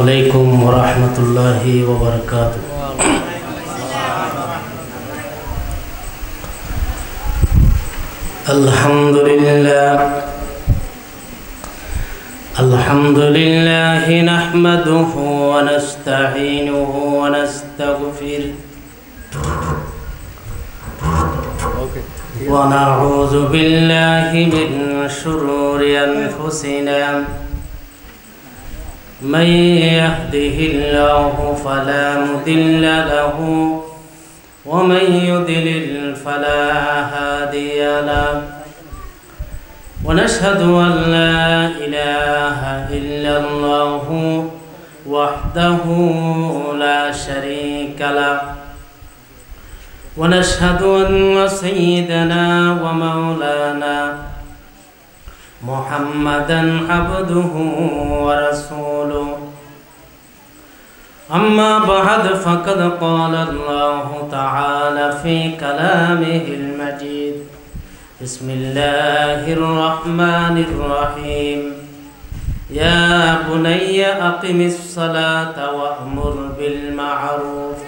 عليكم ورحمة الله وبركاته. الحمد لله نحمده ونستعينه ونستغفره ونعوذ بالله من شرور أنفسنا من يهده الله فلا مضل له ومن يضلل فلا هادي له ونشهد أن لا إله إلا الله وحده لا شريك له ونشهد أن سيدنا ومولانا محمدا عبده ورسوله أما بعد فقد قال الله تعالى في كلامه المجيد بسم الله الرحمن الرحيم يا بني أقم الصلاة وأمر بالمعروف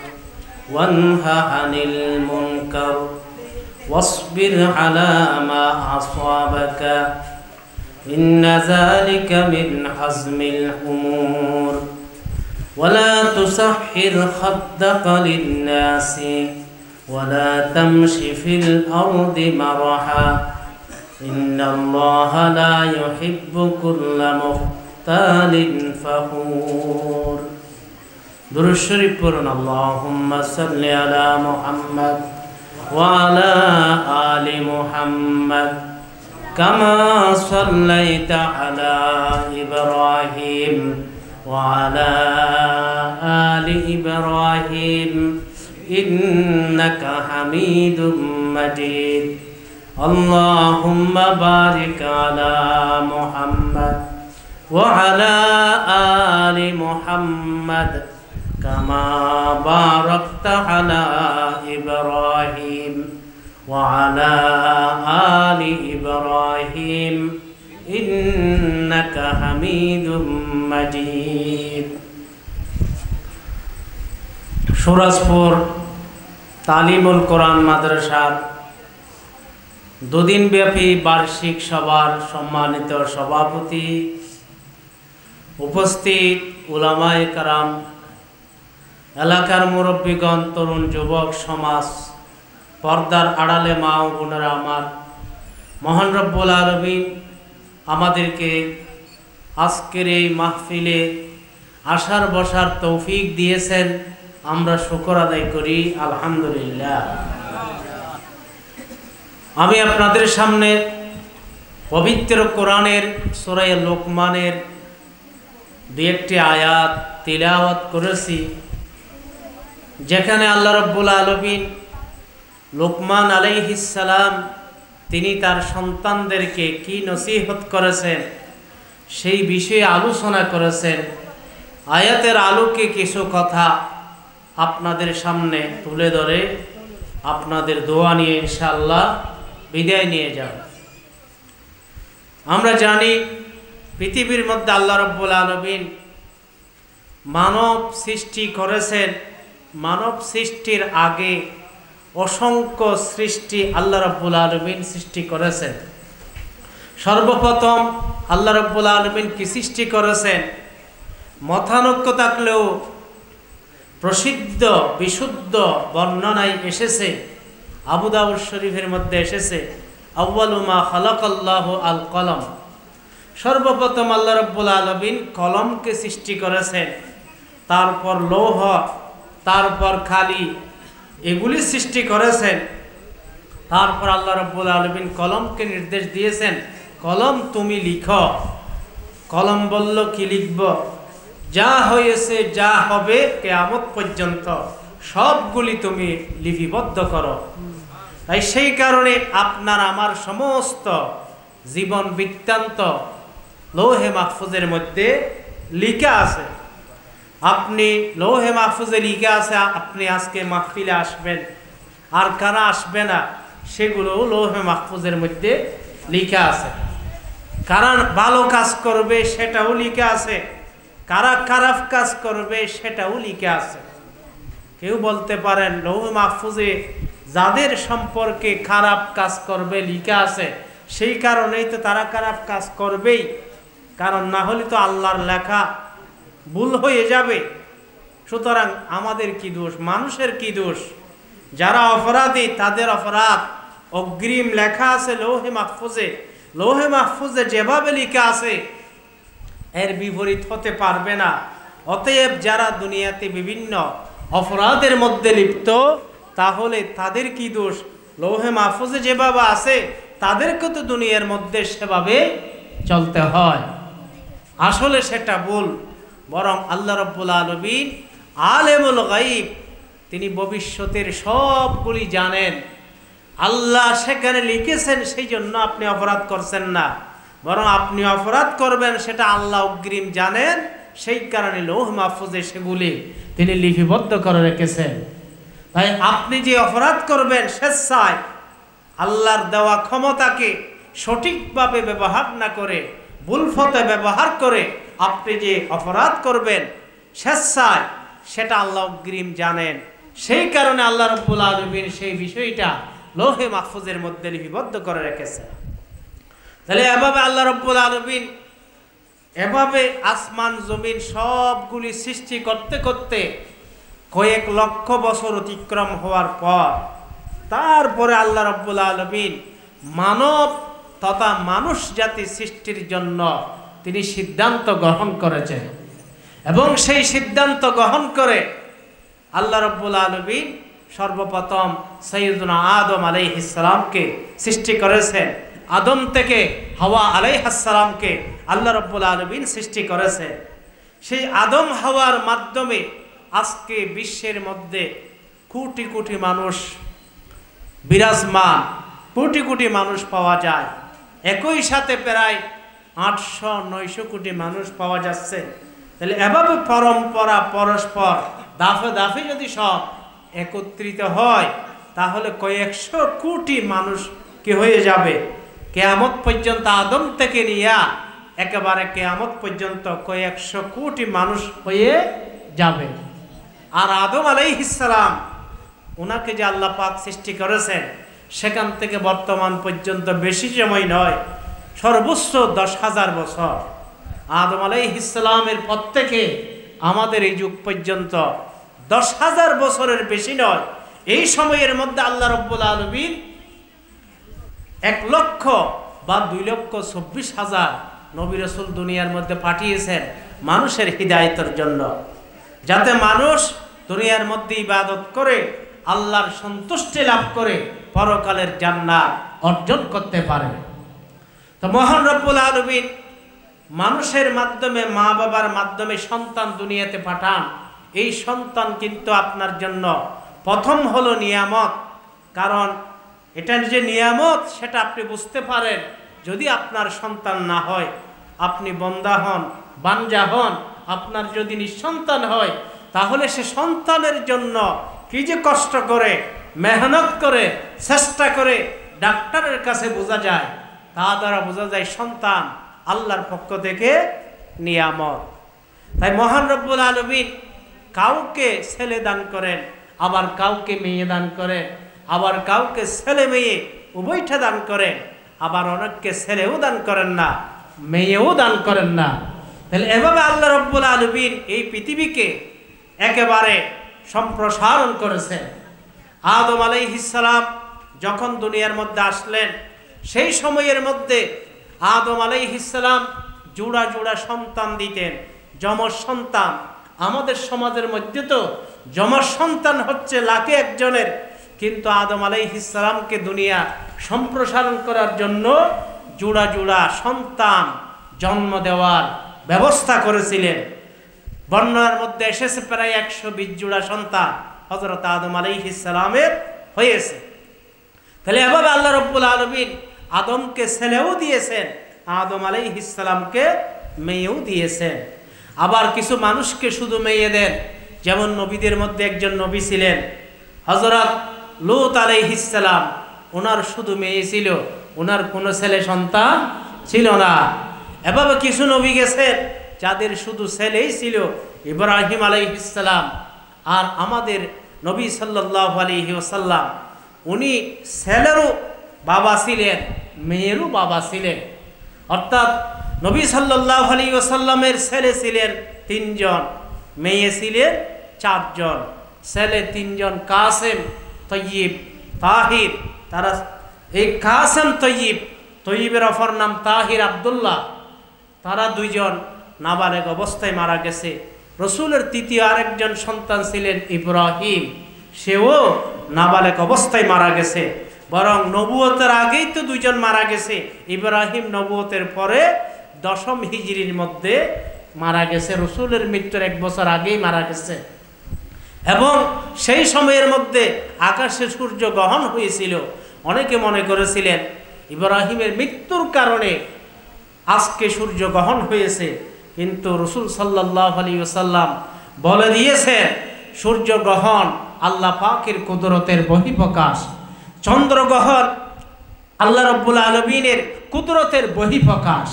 وانه عن المنكر واصبر على ما أصابك إن ذلك من عزم الأمور ولا تسحر خدك للناس ولا تمش في الأرض مرحا إن الله لا يحب كل مختال فخور. درود شريف পড়ুন اللهم صل على محمد وعلى آل محمد كما صليت على إبراهيم وعلى آل إبراهيم إنك حميد مجيد. اللهم بارك على محمد وعلى آل محمد كما باركت على إبراهيم وعلى آل إبراهيم إنك حميد مجيد. সুরাজপুর তালিমুল কোরআন মাদ্রাসার দুদিন ব্যাপী বার্ষিক সভার সম্মানিত সভাপতি, উপস্থিত উলামায়ে কেরাম, এলাকার মুরব্বীগণ, তরুণ যুবক সমাজ, পর্দার আড়ালে মা ও বোনেরা, আমার মহান রব্বুল আলামিন আমাদেরকে আজকের এই মাহফিলে আসার বসার তৌফিক দিয়েছেন। আমরা শুকর আদায় করি আলহামদুলিল্লাহ। আমি আপনাদের সামনে পবিত্র কোরআনের সূরা লোকমানের দুই একটি আয়াত তিলাওয়াত করেছি, যেখানে আল্লাহ রাব্বুল আলামিন লোকমান আলাইহিস সালাম তিনি তার সন্তানদেরকে কি নসিহত করেছেন সেই বিষয়ে আলোচনা করেছেন। আয়াতের আলোকে কিছু কথা আপনাদের সামনে তুলে ধরে আপনাদের দোয়া নিয়ে ইনশাআল্লাহ বিদায় নিয়ে যাব। আমরা জানি পৃথিবীর মধ্যে আল্লাহ রাব্বুল আলামিন মানব সৃষ্টি করেছেন। মানব সৃষ্টির আগে অসংখ্য সৃষ্টি আল্লাহ রাব্বুল আলামিন সৃষ্টি করেছেন। সর্বপ্রথম আল্লাহ রাব্বুল আলামিন কি সৃষ্টি করেছেন? মতানৈক্য থাকলেও প্রসিদ্ধ বিশুদ্ধ বর্ণনায় এসেছে, আবু দাউদ শরীফের মধ্যে এসেছে, আউয়ালু মা খালাকাল্লাহু আল কলম। সর্বপ্রথম আল্লাহ রাব্বুল আলামিন কলমকে সৃষ্টি করেছেন, তারপর লৌহ, তারপর খালি, এগুলি সৃষ্টি করেছেন। তারপর আল্লাহ রাব্বুল আলামিন কলমকে নির্দেশ দিয়েছেন, কলম তুমি লিখো। কলম বলল কি লিখব? যা হয়েছে, যা হবে কিয়ামত পর্যন্ত সবগুলি তুমি লিপিবদ্ধ করো। তাই সেই কারণে আপনার আমার সমস্ত জীবন বৃত্তান্ত লৌহে মাহফুজের মধ্যে লিখা আছে। আপনি লৌহে মাহফুজে লিখে আছে আপনি আজকে মাহফিলে আসবেন, আর কারা আসবে না সেগুলো লৌহে মাহফুজের মধ্যে লিখা আছে। কারা ভালো কাজ করবে সেটাও লিখা আছে, কারা খারাপ কাজ করবে সেটাও লিখে আছে। কেউ বলতে পারেন লৌহ মাহফুজে যাদের সম্পর্কে খারাপ কাজ করবে লিখা আছে, সেই কারণেই তো তারা খারাপ কাজ করবেই, কারণ না হলে তো আল্লাহর লেখা ভুল হয়ে যাবে। সুতরাং আমাদের কি দোষ, মানুষের কি দোষ? যারা অপরাধী তাদের অপরাধ অগ্রিম লেখা আছে লৌহে মাহফুজে। লৌহে মাহফুজে যেভাবে লেখা আছে এর বিপরীত হতে পারবে না। অতএব যারা দুনিয়াতে বিভিন্ন অপরাধের মধ্যে লিপ্ত, তাহলে তাদের কি দোষ? লৌহে মাহফুজে যেভাবে আছে তাদেরকে তো দুনিয়ার মধ্যে সেভাবে চলতে হয়। আসলে সেটা ভুল। বরং আল্লাহ রাব্বুল আলামিন আলেমুল গায়ব, তিনি ভবিষ্যতের সবগুলি জানেন। আল্লাহ সেখানে লিখেছেন, সেই জন্য আপনি অপরাধ করছেন না, বরং আপনি অপরাধ করবেন সেটা আল্লাহ অগ্রিম জানেন। সেই কারণে লৌহ মাহফুজে সেগুলি তিনি লিপিবদ্ধ করে রেখেছেন। তাই আপনি যে অপরাধ করবেন স্বেচ্ছায় আল্লাহর দেওয়া ক্ষমতাকে সঠিকভাবে ব্যবহার না করে, ভুল পথে ব্যবহার করে আপনি যে অপরাধ করবেন স্বেচ্ছায়, সেটা আল্লাহ অগ্রিম জানেন। সেই কারণে আল্লাহ রাব্বুল আলামিন সেই বিষয়টা লৌহে মাহফুজের মধ্যে লিপিবদ্ধ করে রেখেছেন। তাহলে এভাবে আল্লাহ রাব্বুল আলামিন এভাবে আসমান জমিন সবগুলি সৃষ্টি করতে করতে কয়েক লক্ষ বছর অতিক্রম হওয়ার পর তারপরে আল্লাহ রাব্বুল আলামিন মানব তথা মানুষ জাতি সৃষ্টির জন্য তিনি সিদ্ধান্ত গ্রহণ করেছেন। এবং সেই সিদ্ধান্ত গ্রহণ করে আল্লাহ রাব্বুল আলামিন সর্বপ্রথম সাইয়্যিদুনা আদম আলাইহিস সালামকে সৃষ্টি করেছেন। আদম থেকে হাওয়া আলাইহিস সালামকে আল্লাহ রাব্বুল আলামিন সৃষ্টি করেছেন। সেই আদম হাওয়ার মাধ্যমে আজকে বিশ্বের মধ্যে কোটি কোটি মানুষ বিরাজমান, কোটি কোটি মানুষ পাওয়া যায়। একই সাথে প্রায় 800-900 কোটি মানুষ পাওয়া যাচ্ছে। তাহলে এভাবে পরম্পরা পরস্পর দাফে দাফে যদি সব একত্রিত হয়, তাহলে কয়েকশো কোটি মানুষ কি হয়ে যাবে? কিয়ামত পর্যন্ত আদম থেকে নিয়ে একেবারে কিয়ামত পর্যন্ত কয়েকশো কোটি মানুষ হয়ে যাবে। আর আদম আলাইহিস সালাম, ওনাকে যে আল্লাহ পাক সৃষ্টি করেছেন, সেখান থেকে বর্তমান পর্যন্ত বেশি সময় নয়, সর্বোচ্চ 10,000 বছর। আদম আলাইহিস সালামের পর থেকে আমাদের এই যুগ পর্যন্ত 10,000 বছরের বেশি নয়। এই সময়ের মধ্যে আল্লাহ রাব্বুল আলামিন 1 লক্ষ বা 2,24,000 নবী রাসূল দুনিয়ার মধ্যে পাঠিয়েছেন মানুষের হিদায়াতের জন্য, যাতে মানুষ দুনিয়ার মধ্যে ইবাদত করে আল্লাহর সন্তুষ্টি লাভ করে পরকালের জান্নাত অর্জন করতে পারে। তো মহান রব্বুল আলামিন মানুষের মাধ্যমে, মা বাবার মাধ্যমে সন্তান দুনিয়াতে পাঠান। এই সন্তান কিন্তু আপনার জন্য প্রথম হলো নিয়ামত। কারণ এটা যে নিয়ামত সেটা আপনি বুঝতে পারেন যদি আপনার সন্তান না হয়। আপনি বন্দা হন, বাঞ্জা হন, আপনার যদি নিঃসন্তান হয়, তাহলে সে সন্তানের জন্য কি যে কষ্ট করে, মেহনত করে, চেষ্টা করে ডাক্তারের কাছে বোঝা যায়। তা দ্বারা বোঝা যায় সন্তান আল্লাহর পক্ষ থেকে নিয়ামত। তাই মহান রব্বুল আলামিন কাউকে ছেলে দান করেন, আবার কাউকে মেয়ে দান করেন, আবার কাউকে ছেলে মেয়ে উভয়টা দান করেন, আবার অনেককে ছেলেও দান করেন না, মেয়েও দান করেন না। তাহলে এভাবে আল্লাহ রব্বুল আলামিন এই পৃথিবীকে একেবারে সম্প্রসারণ করেছেন। আদম আলাইহিস সালাম যখন দুনিয়ার মধ্যে আসলেন, সেই সময়ের মধ্যে আদম আলাইহিস সালাম জোড়া জোড়া সন্তান দিতেন, যমজ সন্তান। আমাদের সমাজের মধ্যে তো যমজ সন্তান হচ্ছে লাখে একজনের, কিন্তু আদম আলাইহিস সালামকে দুনিয়া সম্প্রসারণ করার জন্য জোড়া জোড়া সন্তান জন্ম দেওয়ার ব্যবস্থা করেছিলেন। বর্ণনার মধ্যে এসেছে প্রায় 120 জোড়া সন্তান হযরত আদম আলাইহিস সালামের হয়েছে। তাহলে এভাবে আল্লাহ রাব্বুল আলামিন আদমকে ছেলেও দিয়েছেন, আদম আলাইহিস সালামকে মেয়েও দিয়েছেন। আবার কিছু মানুষকে শুধু মেয়ে দেন, যেমন নবীদের মধ্যে একজন নবী ছিলেন হযরত লূত আলাইহিস সালাম, ওনার শুধু মেয়ে ছিল, ওনার কোনো ছেলে সন্তান ছিল না। এভাবে কিছু নবী গেছেন যাদের শুধু ছেলেই ছিল ইব্রাহিম আলাইহিস সালাম, আর আমাদের নবী সাল্লাল্লাহু আলাইহি ওয়াসাল্লাম উনি ছেলেরও বাবা ছিলেন, মেয়েরও বাবা ছিলেন। অর্থাৎ নবী সাল্লাল্লাহু আলাইহি ওয়াসাল্লামের ছেলে ছিলেন 3 জন, মেয়ে ছিলেন 4 জন। ছেলে 3 জন কাসেম, তয়্যিব, তাহির। তারা এই কাসেম তয়্যিব, তয়্যিবের অপর নাম তাহির আব্দুল্লাহ, তারা 2 জন নাবালেগ অবস্থায় মারা গেছে। রসুলের তৃতীয় আরেকজন সন্তান ছিলেন ইব্রাহিম, সেও নাবালেগ অবস্থায় মারা গেছে। বরং নবুয়তের আগেই তো 2 জন মারা গেছে। ইব্রাহিম নবুয়তের পরে 10ম হিজরির মধ্যে মারা গেছে, রসুলের মৃত্যুর 1 বছর আগেই মারা গেছে। এবং সেই সময়ের মধ্যে আকাশে সূর্য গ্রহণ হয়েছিল। অনেকে মনে করেছিলেন ইব্রাহিমের মৃত্যুর কারণে আজকে সূর্য গ্রহণ হয়েছে, কিন্তু রসুল সাল্লাল্লাহু আলাইহি ওয়াসাল্লাম বলে দিয়েছেন সূর্যগ্রহণ আল্লাহ পাকের কুদরতের বহিঃপ্রকাশ, চন্দ্রগ্রহণ আল্লাহ রাব্বুল আলামিনের কুদরতের বহিঃপ্রকাশ।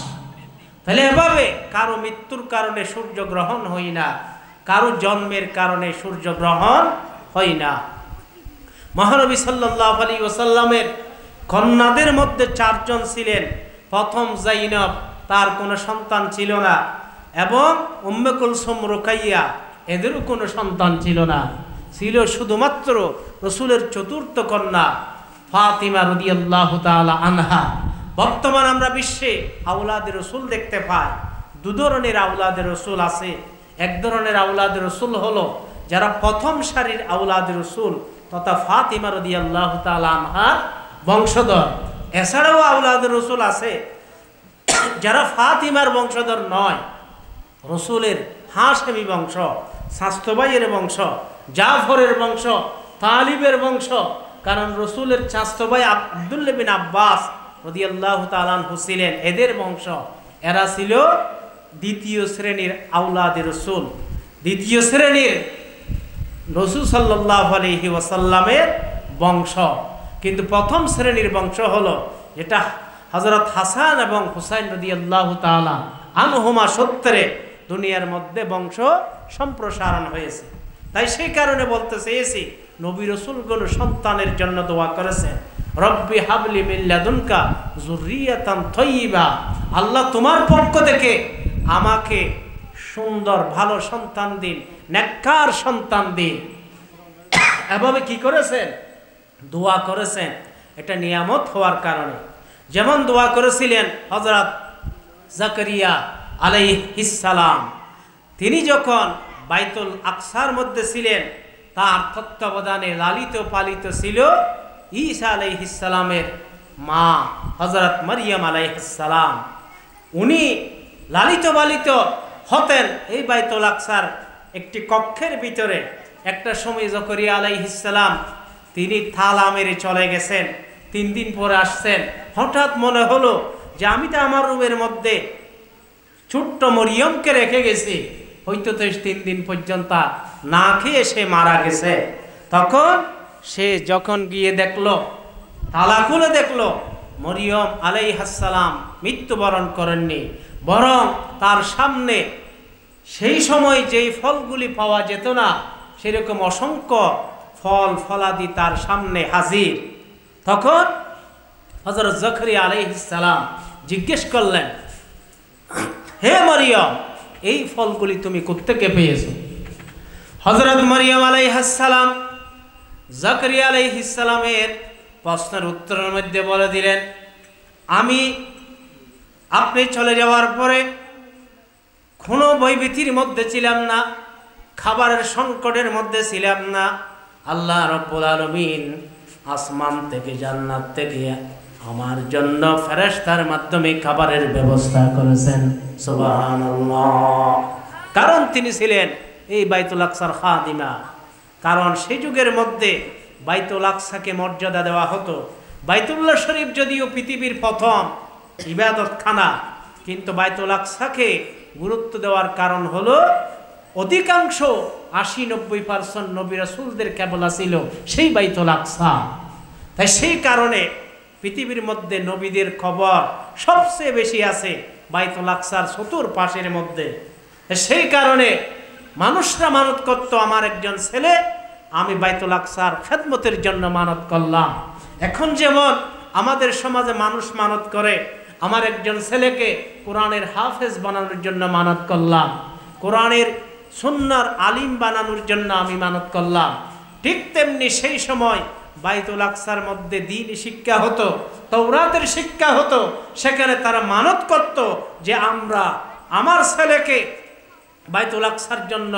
তাহলে এভাবে কারো মৃত্যুর কারণে সূর্যগ্রহণ হয় না, কারো জন্মের কারণে সূর্যগ্রহণ হয় না। মহানবী সাল্লাল্লাহু আলাইহি ওয়াসাল্লামের কন্যাদের মধ্যে 4 জন ছিলেন। প্রথম জাইনব, তার কোনো সন্তান ছিল না, এবং উম্মে কুলসুম, রুকাইয়া, এদেরও কোনো সন্তান ছিল না। ছিল শুধুমাত্র রসুলের 4র্থ কন্যা ফাতিমা রাদিয়াল্লাহু তাআলা আনহা। বর্তমান আমরা বিশ্বে আওলাদে রসুল দেখতে পাই। 2 ধরনের আওলাদে রসুল আছে। এক ধরনের আওলাদে রসুল হলো যারা প্রথম সারির আওলাদে রসুল তথা ফাতিমা রাদিয়াল্লাহু তাআলা আনহার বংশধর। এছাড়াও আওলাদে রসুল আছে যারা ফাতিমার বংশধর নয়, রসুলের হাশেমি বংশ, স্বাস্থ্যবাইয়ের বংশ, জাফরের বংশ, তালিবের বংশ। কারণ রসুলের স্বাস্থ্যবাই আব্দুল্লাহ বিন আব্বাস রাদিয়াল্লাহু তাআলা আনহু ছিলেন এদের বংশ। এরা ছিল 2য় শ্রেণীর আওলাদে রসুল, 2য় শ্রেণীর রসুল সাল্লাল্লাহু আলাইহি ওয়াসাল্লামের বংশ। কিন্তু প্রথম শ্রেণীর বংশ হলো যেটা হযরত হাসান এবং হুসাইন রাদিয়াল্লাহু তাআলা আনহুমা সূত্রে দুনিয়ার মধ্যে বংশ সম্প্রসারণ হয়েছে। তাই সেই কারণে বলতে চেয়েছি, নবী রসুলগণ সন্তানের জন্য দোয়া করেছেন, রব্বি হাবলি মিন লাদুনকা যুররিয়াতান তাইয়্যিবা, আল্লাহ তোমার পক্ষ থেকে আমাকে সুন্দর ভালো সন্তান দিন, নেককার সন্তান দিন। এভাবে কি করেছেন? দোয়া করেছেন। এটা নিয়ামত হওয়ার কারণে। যেমন দোয়া করেছিলেন হযরত জাকারিয়া আলাইহিস সালাম, তিনি যখন বাইতুল আকসার মধ্যে ছিলেন, তার তত্ত্বাবধানে লালিত পালিত ছিল ঈসা আলাইহিস সালামের মা হযরত মারিয়াম আলাইহিস সালাম। উনি লালিত পালিত হতেন এই বাইতুল আকসার একটি কক্ষের ভিতরে। একটা সময় জাকারিয়া আলাইহিস সালাম তিনি থালা মেরে চলে গেছেন, 3 দিন পরে আসছেন। হঠাৎ মনে হলো যে আমি তো আমার রুমের মধ্যে ছোট্ট মরিয়মকে রেখে গেছি, হয়তো তো 3 দিন পর্যন্ত না খেয়ে সে মারা গেছে। তখন সে যখন গিয়ে দেখলো, তালা খুলে দেখলো মরিয়ম আলাইহিস সালাম মৃত্যুবরণ করেননি, বরং তার সামনে সেই সময় যেই ফলগুলি পাওয়া যেত না সেরকম অসংখ্য ফল ফলাদি তার সামনে হাজির। তখন হযরত জাকারিয়া আলাইহিস সালাম জিজ্ঞেস করলেন, হে মরিয়ম, এই ফলগুলি তুমি কোত্থেকে পেয়েছো? হযরত মরিয়ম আলাইহিস সালাম জাকারিয়া আলাইহিস সালামের প্রশ্নের উত্তরের মধ্যে বলে দিলেন, আমি আপনি চলে যাওয়ার পরে কোনো ভয়ভীতির মধ্যে ছিলাম না, খাবারের সংকটের মধ্যে ছিলাম না। আল্লাহ রাব্বুল আলামিন আসমান থেকে, জান্নাত থেকে আমার জন্য ফেরেশতার মাধ্যমে খাবারের ব্যবস্থা করেছেন। সুবহানাল্লাহ। কারণ তিনি ছিলেন এই বাইতুল আকসার খাদিমা। কারণ সেই যুগের মধ্যে বাইতুল আকসাকে মর্যাদা দেওয়া হতো। বাইতুল্লাহ শরীফ যদিও পৃথিবীর প্রথম ইবাদতখানা, কিন্তু বাইতুল আকসাকে গুরুত্ব দেওয়ার কারণ হলো অধিকাংশ 80-90% নবী রাসূলদের কিবলা ছিল সেই বাইতুল আকসা। তাই সেই কারণে পৃথিবীর মধ্যে নবীদের খবর সবচেয়ে বেশি আছে বাইতুল আকসার চতুর্পাশের মধ্যে। সেই কারণে মানুষরা মানত করত, আমার একজন ছেলে আমি বাইতুল আকসার খেদমতের জন্য মানত করলাম। এখন যেমন আমাদের সমাজে মানুষ মানত করে, আমার একজন ছেলেকে কোরআনের হাফেজ বানানোর জন্য মানত করলাম, কোরআনের সুন্নাহর আলিম বানানোর জন্য আমি মানত করলাম। ঠিক তেমনি সেই সময় বাইতুল আকসার মধ্যে দ্বীনি শিক্ষা হতো, তাওরাতের শিক্ষা হতো। সেখানে তারা মানত করত যে আমরা আমার ছেলেকে বাইতুল আকসার জন্য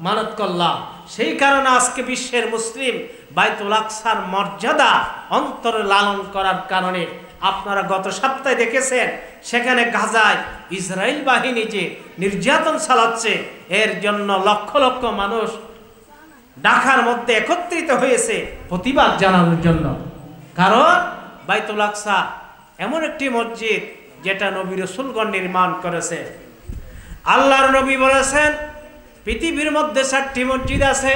মানত করলাম। সেই কারণে আজকে বিশ্বের মুসলিম বাইতুল আকসার মর্যাদা অন্তরে লালন করার কারণে আপনারা গত সপ্তাহে দেখেছেন সেখানে গাজায় ইসরায়েল বাহিনী যে নির্যাতন চালাচ্ছে, এর জন্য লক্ষ লক্ষ মানুষ ঢাকার মধ্যে একত্রিত হয়েছে প্রতিবাদ জানানোর জন্য। কারণ বাইতুল আকসা এমন একটি মসজিদ যেটা নবী রাসূলগণ নির্মাণ করেছে। আল্লাহর নবী বলেছেন পৃথিবীর মধ্যে 4টি মসজিদ আছে,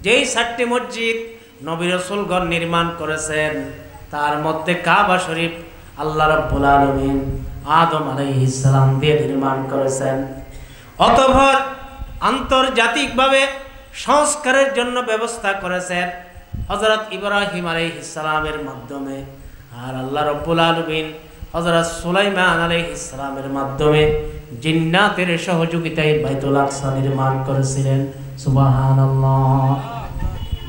যেই 4টি মসজিদ নবী রাসূলগণ নির্মাণ করেছেন তার মধ্যে কাবা শরীফ আল্লাহ রাব্বুল আলামিন আদম আলাইহিস সালাম দিয়ে নির্মাণ করেছেন। অতঃপর আন্তর্জাতিকভাবে সংস্কারের জন্য ব্যবস্থা করেছেন হযরত ইব্রাহিম আলাইহিস সালামের মাধ্যমে, আর আল্লাহ রাব্বুল আলামিন হযরত সুলাইমান আলাইহিস সালামের মাধ্যমে জিন্নাতের সহযোগিতায় বাইতুল আকসা নির্মাণ করেছিলেন। সুবহানাল্লাহ।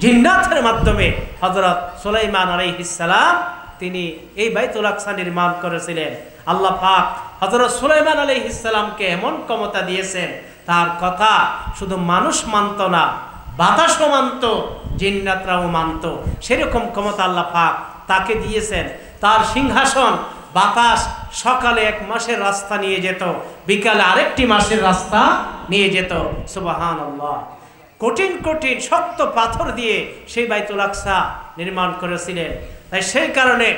জিন্নাতের মাধ্যমে হযরত সুলাইমান আলাইহিস সালাম তিনি এই বাইতুল আকসা নির্মাণ করেছিলেন। আল্লাহ পাক হযরত সুলাইমান আলাইহিস সালামকে এমন ক্ষমতা দিয়েছেন, তার কথা শুধু মানুষ মানত না, বাতাসও মানত, জিন্নাতরাও মানত। সেরকম ক্ষমতা আল্লাহ পাক তাকে দিয়েছেন। তার সিংহাসন বাতাস সকালে 1 মাসের রাস্তা নিয়ে যেত, বিকালে আরেকটি মাসের রাস্তা নিয়ে যেত। সুবহানাল্লাহ। কঠিন কঠিন শক্ত পাথর দিয়ে সেই বাইতুল আকসা নির্মাণ করেছিলেন। তাই সেই কারণে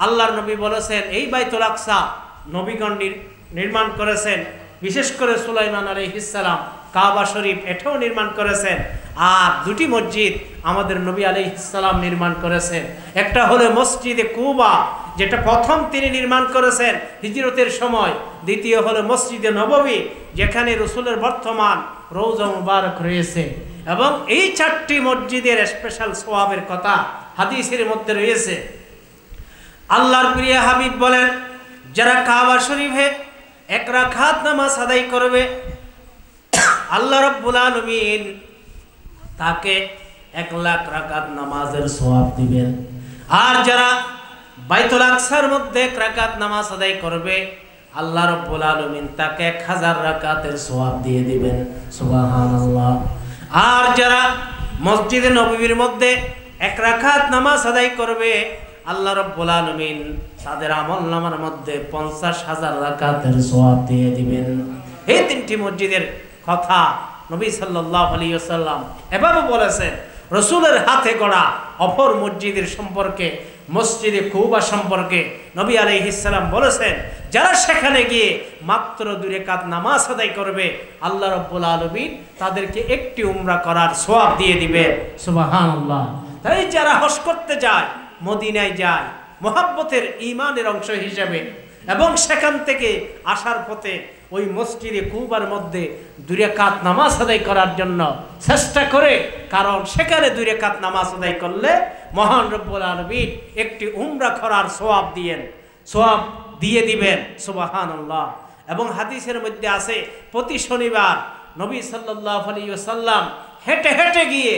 আল্লাহর নবী বলেছেন এই বাইতুল আকসা নবীগণ নির্মাণ করেছেন। বিশেষ করে সুলাইমান আলাইহিস সালাম কাবা শরীফ এটাও নির্মাণ করেছেন। আর 2টি মসজিদ আমাদের নবী আলাইহিস সালাম নির্মাণ করেছেন। একটা হলো মসজিদে কুবা, যেটা প্রথম তিনি নির্মাণ করেছেন হিজরতের সময়। দ্বিতীয় হলো মসজিদে নববী, যেখানে রাসূলের বর্তমান রওজা মুবারক রয়েছে। এবং এই 4টি মসজিদের স্পেশাল সওয়াবের কথা হাদিসের মধ্যে রয়েছে। আল্লাহর প্রিয় হাবিব বলেন, যারা কাবা শরীফে 1 রাকাত নামাজ আদায় করবে আল্লাহ রাব্বুল আলামিন তাকে 1 লাখ রাকাত নামাজের সওয়াব দিবেন। আর যারা বাইতুল আকসার মধ্যে 1 রাকাত নামাজ আদায় করবে আল্লাহ রাব্বুল আলামিন তাকে 1000 রাকাতের সওয়াব দিয়ে দিবেন। সুবহানাল্লাহ। আর যারা মসজিদে নববীর মধ্যে 1 রাকাত নামাজ আদায় করবে আল্লাহ রাব্বুল আলামিন তাদের আমলনামার মধ্যে 50,000 রাকাতের সওয়াব দিয়ে দিবেন। এই 3টি মসজিদের কথা নবী সাল্লাল্লাহু আলাইহি ওয়াসাল্লাম এভাবে বলেছেন। রাসূলের হাতে গড়া অপর মসজিদের সম্পর্কে, মসজিদে কুবা সম্পর্কে নবী আলাইহিস সালাম বলেছেন, যারা সেখানে গিয়ে মাত্র 2 রাকাত নামাজ আদায় করবে আল্লাহ রাব্বুল আলামিন তাদেরকে একটি উমরা করার সওয়াব দিয়ে দিবে। সুবহানাল্লাহ। তাই যারা হজ করতে যায়, মদিনায় যায় মহব্বতের ঈমানের অংশ হিসেবে, এবং সেখান থেকে আসার পথে ওই মসজিদে কুবার মধ্যে 2 রাকাত নামাজ আদায় করার জন্য চেষ্টা করে, কারণ সেখানে 2 রাকাত নামাজ আদায় করলে মহান রব্বুল আলামিন একটি উমরা করার সওয়াব দিয়ে দিবেন। সুবহানাল্লাহ। এবং হাদিসের মধ্যে আছে প্রতি শনিবার নবী সাল্লাল্লাহু আলাইহি ওয়াসাল্লাম হেঁটে হেঁটে গিয়ে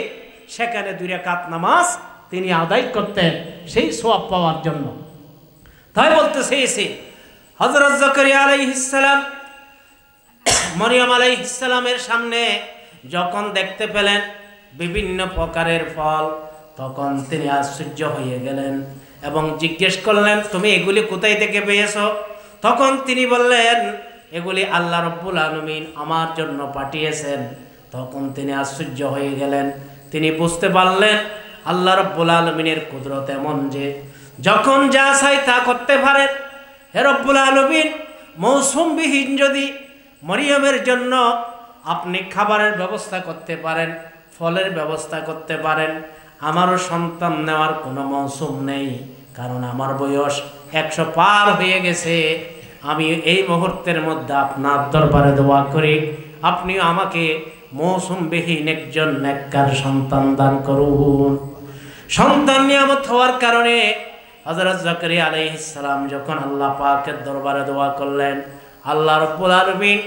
সেখানে 2 রাকাত নামাজ তিনি আদায় করতেন সেই সওয়াব পাওয়ার জন্য। তাই বলতে চেয়েছি হযরত জাকারিয়া আলাইহিস সালাম মরিয়ম আলাইহিস সালামের সামনে যখন দেখতে পেলেন বিভিন্ন প্রকারের ফল, তখন তিনি আশ্চর্য হয়ে গেলেন এবং জিজ্ঞেস করলেন, তুমি এগুলি কোথায় থেকে পেয়েছো? তখন তিনি বললেন, এগুলি আল্লাহ রাব্বুল আলামিন আমার জন্য পাঠিয়েছেন। তখন তিনি আশ্চর্য হয়ে গেলেন। তিনি বুঝতে পারলেন আল্লাহ রাব্বুল আলামিনের কুদরত এমন যে যখন যা চাই তা করতে পারেন। হে রব্বুল আলামিন, মৌসুমবিহীন যদি মরিয়মের জন্য আপনি খাবারের ব্যবস্থা করতে পারেন, ফলের ব্যবস্থা করতে পারেন, আমারও সন্তান নেওয়ার কোনো মৌসুম নেই, কারণ আমার বয়স 100 পার হয়ে গেছে। আমি এই মুহূর্তের মধ্যে আপনার দরবারে দোয়া করি, আপনিও আমাকে মৌসুমবিহীন একজন নেককার সন্তান দান করুন। সন্তান নিয়ামত হওয়ার কারণে হযরত জাকারিয়া আলাইহিস সালাম যখন আল্লাহ পাকের দরবারে দোয়া করলেন, আল্লাহ রাব্বুল আলামিন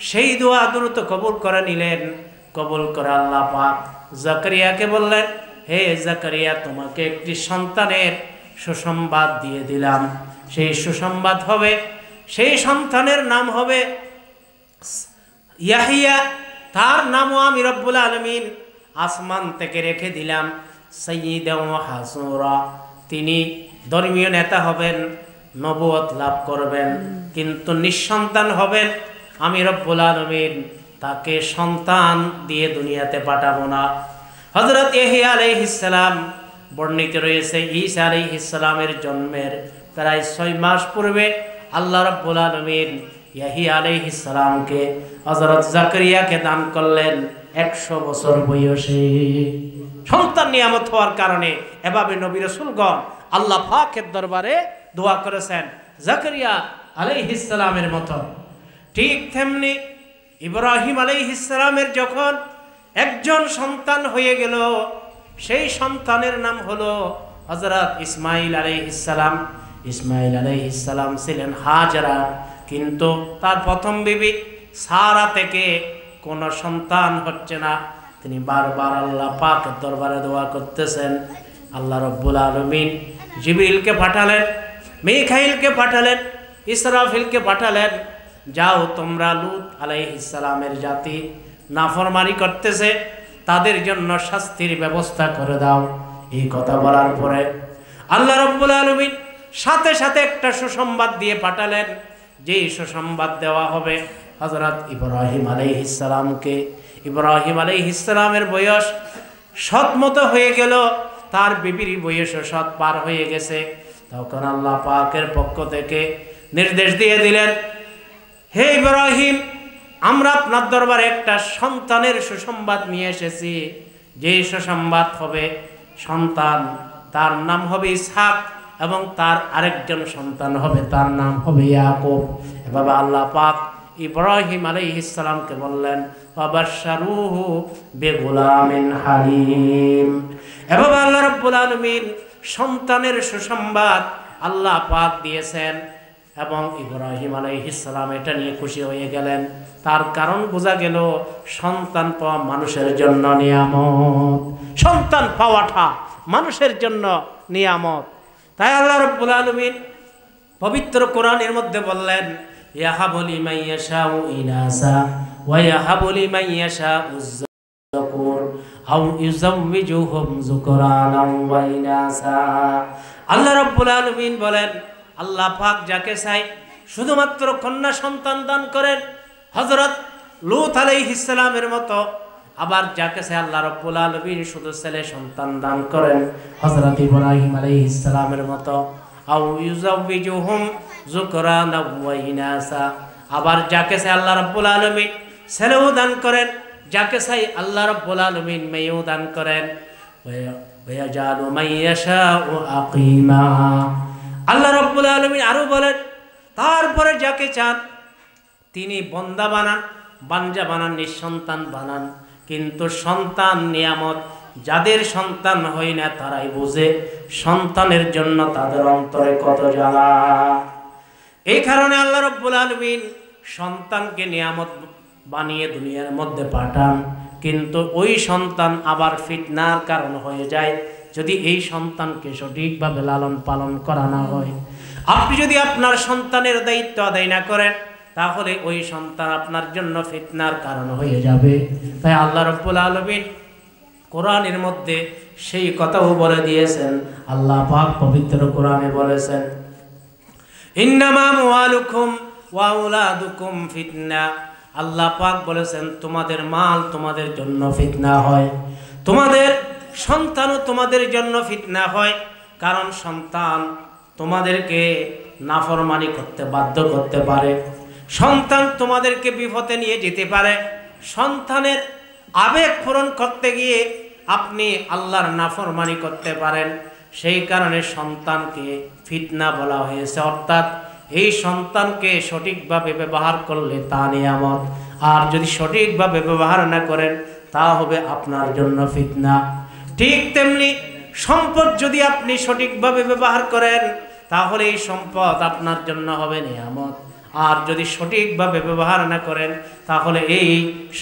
সেই দোয়া দ্রুত কবুল করে নিলেন। কবুল করে আল্লাহ পাক জাকারিয়াকে বললেন, হে জাকারিয়া, তোমাকে একটি সন্তানের সুসংবাদ দিয়ে দিলাম। সেই সুসংবাদ হবে, সেই সন্তানের নাম হবে ইয়াহিয়া। তার নামও আমি রব্বুল আলামিন আসমান থেকে রেখে দিলাম সাইয়্যিদান ওয়া হাসুরা। তিনি ধর্মীয় নেতা হবেন, নবুয়ত লাভ করবেন, কিন্তু নিঃসন্তান হবেন। আমি রব্বুল আলামিন তাকে সন্তান দিয়ে দুনিয়াতে পাঠাবো না। হযরত ইয়াহিয়া আলাইহিস সালাম, বর্ণিত রয়েছে ঈসা আলাইহিস সালামের জন্মের প্রায় 6 মাস পূর্বে আল্লাহ রাব্বুল আলামিন ইয়াহিয়া আলাইহিস সালামকে হযরত জাকারিয়াকে দান করলেন 100 বছর বয়সে। সন্তান নিয়ামত হওয়ার কারণে এভাবে নবী রাসূলগণ আল্লাহ পাকের দরবারে দোয়া করেছেন জাকারিয়া আলাইহিস সালামের মতো। ঠিক তেমনি ইব্রাহিম আলাইহিস সালামের যখন একজন সন্তান হয়ে গেল, সেই সন্তানের নাম হলো হযরত ইসমাঈল আলাইহিস সালাম। ইসমাঈল আলাইহিস সালাম ছিলেন হাজরা, কিন্তু তার প্রথম বিবি সারা থেকে কোনো সন্তান হচ্ছে না। তিনি বারবার আল্লাহ পাকের দরবারে দোয়া করতেছেন। আল্লাহ রাব্বুল আলামিন জিবরিলকে পাঠালেন, মিকাইলকে পাঠালেন, ইসরাফিলকে পাঠালেন, যাও তোমরা লূত আলাইহিস সালামের জাতি নাফরমানি করতেছে, তাদের জন্য শাস্তির ব্যবস্থা করে দাও। এই কথা বলার পরে আল্লাহ রাব্বুল আলামিন সাথে সাথে একটা সুসংবাদ দিয়ে পাঠালেন, যেই সুসংবাদ দেওয়া হবে হযরত ইব্রাহিম আলাইহিস সালামকে। ইব্রাহিম আলাইহিস সালামের বয়স 7 মতো হয়ে গেল, তার বিবির বয়সও 7 পার হয়ে গেছে। তখন আল্লাহ পাকের পক্ষ থেকে নির্দেশ দিয়ে দিলেন, হে ইব্রাহিম, আমরা আপনার দরবারে একটা সন্তানের সুসংবাদ নিয়ে এসেছি। যে সুসংবাদ হবে সন্তান, তার নাম হবে ইসহাক, এবং তার আরেকজন সন্তান হবে, তার নাম হবে ইয়াকুব। এভাবে আল্লাহ পাক ইব্রাহিম আলাইহিস সালামকে বললেন, ফাবাশশারুহু বিগুলামিন হালিম। এভাবে আল্লাহ রাব্বুল আলামিন সন্তানের সুসংবাদ আল্লাহ পাক দিয়েছেন, এবং ইব্রাহিম আলাইহিস সালাম এটা নিয়ে খুশি হয়ে গেলেন। তার কারণ বোঝা গেল, সন্তান পাওয়া মানুষের জন্য নিয়ামত। সন্তান পাওয়াটা মানুষের জন্য নিয়ামত। তাই আল্লাহ রাব্বুল আলামিন পবিত্র কোরআনের মধ্যে বললেন, ইয়াহাবু লিমান ইয়াশাউ ইনাসা ওয়া ইয়াহাবু লিমান ইয়াশাউ যুকুর আও ইউযাওবিজুহুম যুকরানাও ওয়া ইনাসা। আল্লাহ রাব্বুল আলামিন বলেন, আল্লাহ পাক যাকে চাই শুধুমাত্র কন্যা সন্তান দান করেন, হযরত লূত আলাইহিস সালামের মতো। আবার যাকে চাই আল্লাহ রাব্বুল আলামিন শুধু ছেলে সন্তান দান করেন, হযরত ইব্রাহিম আলাইহিস সালামের মতো। আও ইউযাওবিজুহুম যুকরানা ওয়া ইনাসা। আবার যাকে চাই আল্লাহ রাব্বুল আলামিন ছেলেও দান করেন, যাকে চাই আল্লাহ রাব্বুল আলামিন মেয়েও দান করেন। ওয়া ইয়াজালু মান ইয়াশাউ আকিমা। আল্লাহ রাব্বুল আলামিন আরো বলেন, তারপরে যাকে চান তিনি বন্দা বানান, বাঞ্জা বানান, নিঃসন্তান বানান। কিন্তু সন্তান নিয়ামত, যাদের সন্তান হয় না তারাই বুঝে সন্তানের জন্য তাদের অন্তরে কত জ্বালা। এই কারণে আল্লাহ রাব্বুল আলামিন সন্তানকে নিয়ামত বানিয়ে দুনিয়ার মধ্যে পাঠান, কিন্তু ওই সন্তান আবার ফিতনার কারণ হয়ে যায় যদি এই সন্তানকে সঠিকভাবে লালন পালন করা না হয়। আপনি যদি আপনার সন্তানের দায়িত্ব আদায় না করেন, তাহলে ওই সন্তান আপনার জন্য ফিতনার কারণ হয়ে যাবে। তাই আল্লাহ রাব্বুল আলামিন কোরআনের মধ্যে সেই কথাও বলে দিয়েছেন। আল্লাহ পাক পবিত্র কোরআনে বলেছেন, ইন্নামা আমওয়ালুকুম ওয়া আওলাদুকুম ফিতনা। আল্লাহ পাক বলেছেন, তোমাদের মাল তোমাদের জন্য ফিতনা হয়, তোমাদের সন্তানও তোমাদের জন্য ফিতনা হয়। কারণ সন্তান তোমাদেরকে নাফরমানি করতে বাধ্য করতে পারে, সন্তান তোমাদেরকে বিপদে নিয়ে যেতে পারে। সন্তানের আবেগ পূরণ করতে গিয়ে আপনি আল্লাহর নাফরমানি করতে পারেন। সেই কারণে সন্তানকে ফিতনা বলা হয়েছে, অর্থাৎ এই সন্তানকে সঠিকভাবে ব্যবহার করলে তা নিয়ামত, আর যদি সঠিকভাবে ব্যবহার না করেন তা হবে আপনার জন্য ফিতনা। ঠিক তেমনি সম্পদ যদি আপনি সঠিকভাবে ব্যবহার করেন তাহলে এই সম্পদ আপনার জন্য হবে নিয়ামত, আর যদি সঠিকভাবে ব্যবহার না করেন তাহলে এই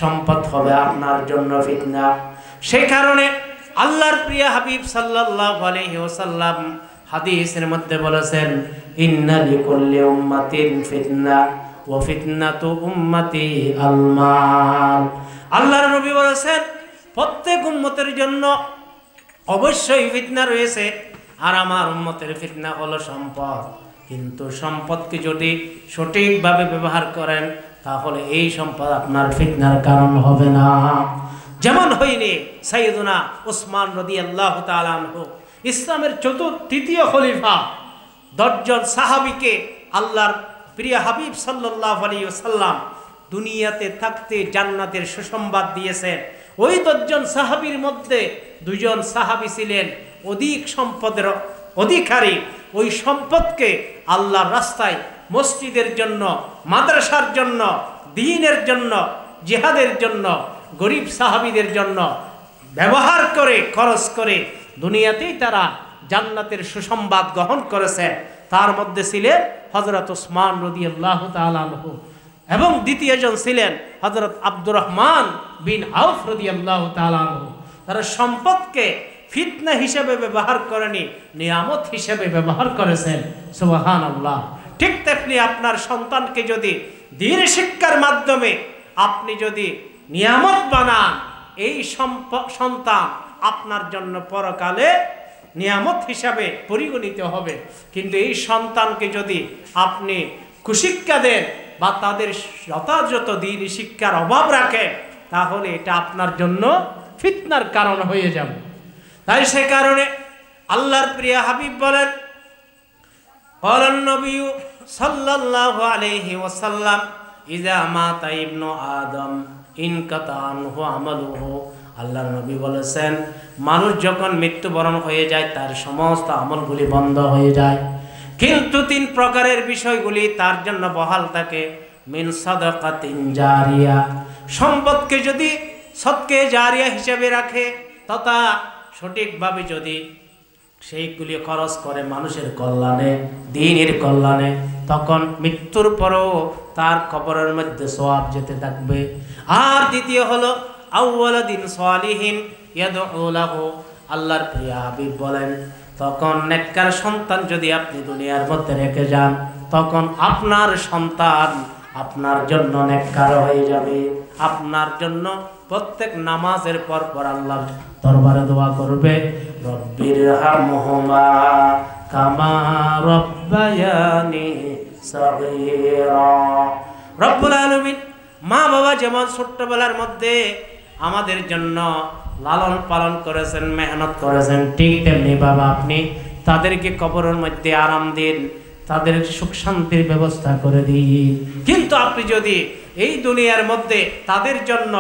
সম্পদ হবে আপনার জন্য ফিতনা। সেই কারণে আল্লাহর প্রিয় হাবিব সাল্লাল্লাহু আলাইহি ওয়াসাল্লাম হাদিসের মধ্যে বলেছেন, ইন্না লিকুল্লি উম্মাতিন ফিতনা ওয়া ফিতনাতু উম্মতি আল মাল। আল্লাহর নবী বলেছেন প্রত্যেক উম্মতের জন্য অবশ্যই ফিতনা রয়েছে, আর আমার উম্মতের ফিতনা হলো সম্পদ। কিন্তু সম্পদকে যদি সঠিকভাবে ব্যবহার করেন তাহলে এই সম্পদ আপনার ফিতনার কারণ হবে না। যেমন হয়নি সাইয়েদুনা উসমান রাদিয়াল্লাহু তাআলা আনহু, ইসলামের তৃতীয় খলিফা, 10 জন সাহাবীকে আল্লাহর প্রিয় হাবিব সাল্লাল্লাহু আলাইহি ওয়াসাল্লাম দুনিয়াতে থাকতে জান্নাতের সুসংবাদ দিয়েছেন। ওই 10 জন সাহাবীর মধ্যে 2 জন সাহাবী ছিলেন অধিক সম্পদের অধিকারী। ওই সম্পদকে আল্লাহর রাস্তায়, মসজিদের জন্য, মাদ্রাসার জন্য, দ্বীনের জন্য, জিহাদের জন্য, গরিব সাহাবীদের জন্য ব্যবহার করে, খরচ করে দুনিয়াতেই তারা জান্নাতের সুসংবাদ গ্রহণ করেছে। তার মধ্যে ছিলেন হযরত উসমান রাদিয়াল্লাহু তাআলা আনহু, এবং দ্বিতীয় জন ছিলেন হযরত আব্দুর রহমান বিন আউফ রাদিয়াল্লাহু তাআলা আনহু। তারা সম্পদকে ফিতনা হিসেবে ব্যবহার করেনি, নিয়ামত হিসেবে ব্যবহার করেছেন। সুবহানাল্লাহ। ঠিক তেমনি আপনার সন্তানকে যদি দ্বীন শিক্ষার মাধ্যমে আপনি যদি নিয়ামত বানান, এই সন্তান আপনার জন্য পরকালে নিয়ামত হিসাবে পরিগণিত হবে। কিন্তু এই সন্তানকে যদি আপনি কুশিক্ষা দেন বা তাদের যথাযথ দ্বীন শিক্ষার অভাব রাখেন তাহলে এটা আপনার জন্য ফিতনার কারণ হয়ে যাবে। তাই সে কারণে আল্লাহর প্রিয় হাবিব বলেন, ক্বালান নবী সাল্লাল্লাহু আলাইহি ওয়াসাল্লাম, ইযা মাতা ইবনু আদম ইনকাতা আনহু আমালুহু। আল্লাহর নবী বলেছেন, মানুষ যখন মৃত্যুবরণ হয়ে যায় তার সমস্ত আমলগুলি বন্ধ হয়ে যায়, কিন্তু 3 প্রকারের বিষয়গুলি তার জন্য বহাল থাকে। মিন সাদাকাতিন জারিয়া, সম্পদকে যদি সদকে জারিয়া হিসেবে রাখে তথা সঠিকভাবে যদি সেইগুলি খরচ করে মানুষের কল্যাণে, দ্বীনের কল্যাণে, তখন মৃত্যুর পরেও তার কবরের মধ্যে সওয়াব যেতে থাকবে। আর দ্বিতীয় হলো আউওয়ালাদিন সালিহিন ইয়াদউ লাহু। আল্লাহর প্রিয় হাবিব বলেন, তখন নেককার সন্তান যদি আপনি দুনিয়ার মধ্যে রেখে যান তখন আপনার সন্তান আপনার জন্য নেককার হয়ে যাবে। আপনার জন্য প্রত্যেক নামাজের পর পর আল্লাহর দরবারে দোয়া করবে, রব্বিরহামহুমা কামা রব্বায়ানি সাগীরা। রব্বুল আলামিন, মা বাবা যেমন ছোট্টবেলার মধ্যে আমাদের জন্য লালন পালন করেছেন, মেহনত করেছেন, ঠিক তেমনি বাবা আপনি তাদেরকে কবরের মধ্যে আরাম দিন, তাদের সুখ শান্তির ব্যবস্থা করে দিন। কিন্তু আপনি যদি এই দুনিয়ার মধ্যে তাদের জন্য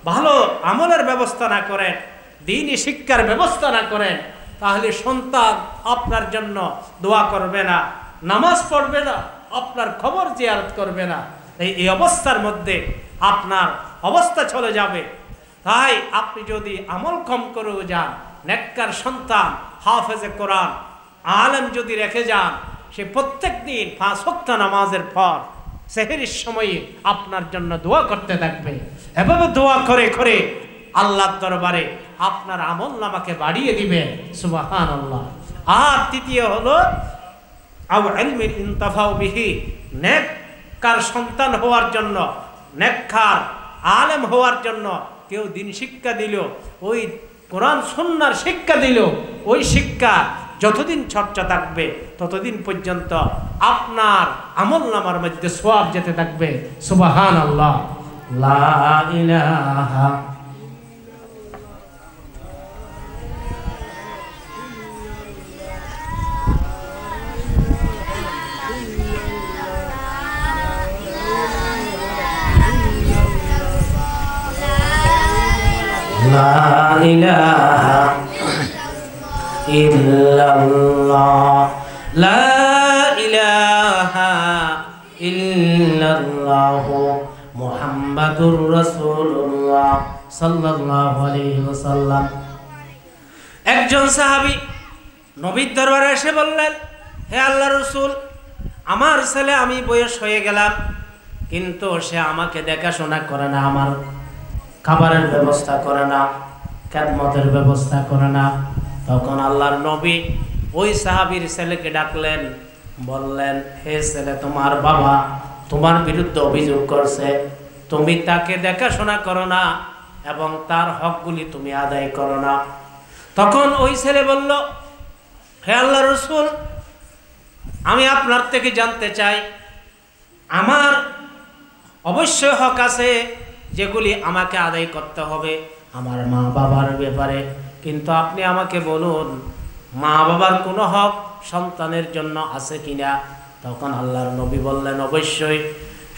ভালো আমলের ব্যবস্থা না করেন, দ্বীনি শিক্ষার ব্যবস্থা না করেন, তাহলে সন্তান আপনার জন্য দোয়া করবে না, নামাজ পড়বে না, আপনার খবর জিয়ারত করবে না। এই অবস্থার মধ্যে আপনার অবস্থা চলে যাবে। তাই আপনি যদি আমল কম করেও যান, নেককার সন্তান হাফেজে কোরআন আলেম যদি রেখে যান, সে প্রত্যেক দিন 5 ওয়াক্ত নামাজের পর সেহরির সময়ে আপনার জন্য দোয়া করতে থাকবে। এভাবে দোয়া করে করে আল্লাহর দরবারে আপনার আমল নামাকে বাড়িয়ে দিবে। সুবহানাল্লাহ। আর তৃতীয় হলো আও ইলমিন ইনতাফাউ বিহি, নেককার সন্তান হওয়ার জন্য, নেককার আলেম হওয়ার জন্য কেউ দ্বীন শিক্ষা দিল, ওই কোরআন সুন্নাহর শিক্ষা দিল, ওই শিক্ষা যতদিন চর্চা থাকবে ততদিন পর্যন্ত আপনার আমল নামার মধ্যে সওয়াব যেতে থাকবে। সুবহানাল্লাহ। লা ইলাহা লা ইলাহা ইল্লাল্লাহ, লা ইলাহা ইল্লাল্লাহু মুহাম্মাদুর রাসূলুল্লাহ সাল্লাল্লাহু আলাইহি ওয়াসাল্লাম। একজন সাহাবী নবীর দরবারে এসে বললেন, হে আল্লাহর রাসূল, আমার ছেলে, আমি বয়স হয়ে গেলাম, কিন্তু সে আমাকে দেখাশোনা করে না, আমার খাবারের ব্যবস্থা করে না, খেদমতের ব্যবস্থা করে না। তখন আল্লাহর নবী ওই সাহাবীর ছেলেকে ডাকলেন, বললেন, হে ছেলে, তোমার বাবা তোমার বিরুদ্ধে অভিযোগ করছে, তুমি তাকে দেখাশোনা করো না এবং তার হকগুলি তুমি আদায় করো না। তখন ওই ছেলে বলল, হে আল্লাহর রাসূল, আমি আপনার থেকে জানতে চাই, আমার অবশ্যই হক আছে যেগুলি আমাকে আদায় করতে হবে আমার মা বাবার ব্যাপারে, কিন্তু আপনি আমাকে বলুন মা বাবার কোনো হক সন্তানের জন্য আছে কিনা। তখন আল্লাহর নবী বললেন, অবশ্যই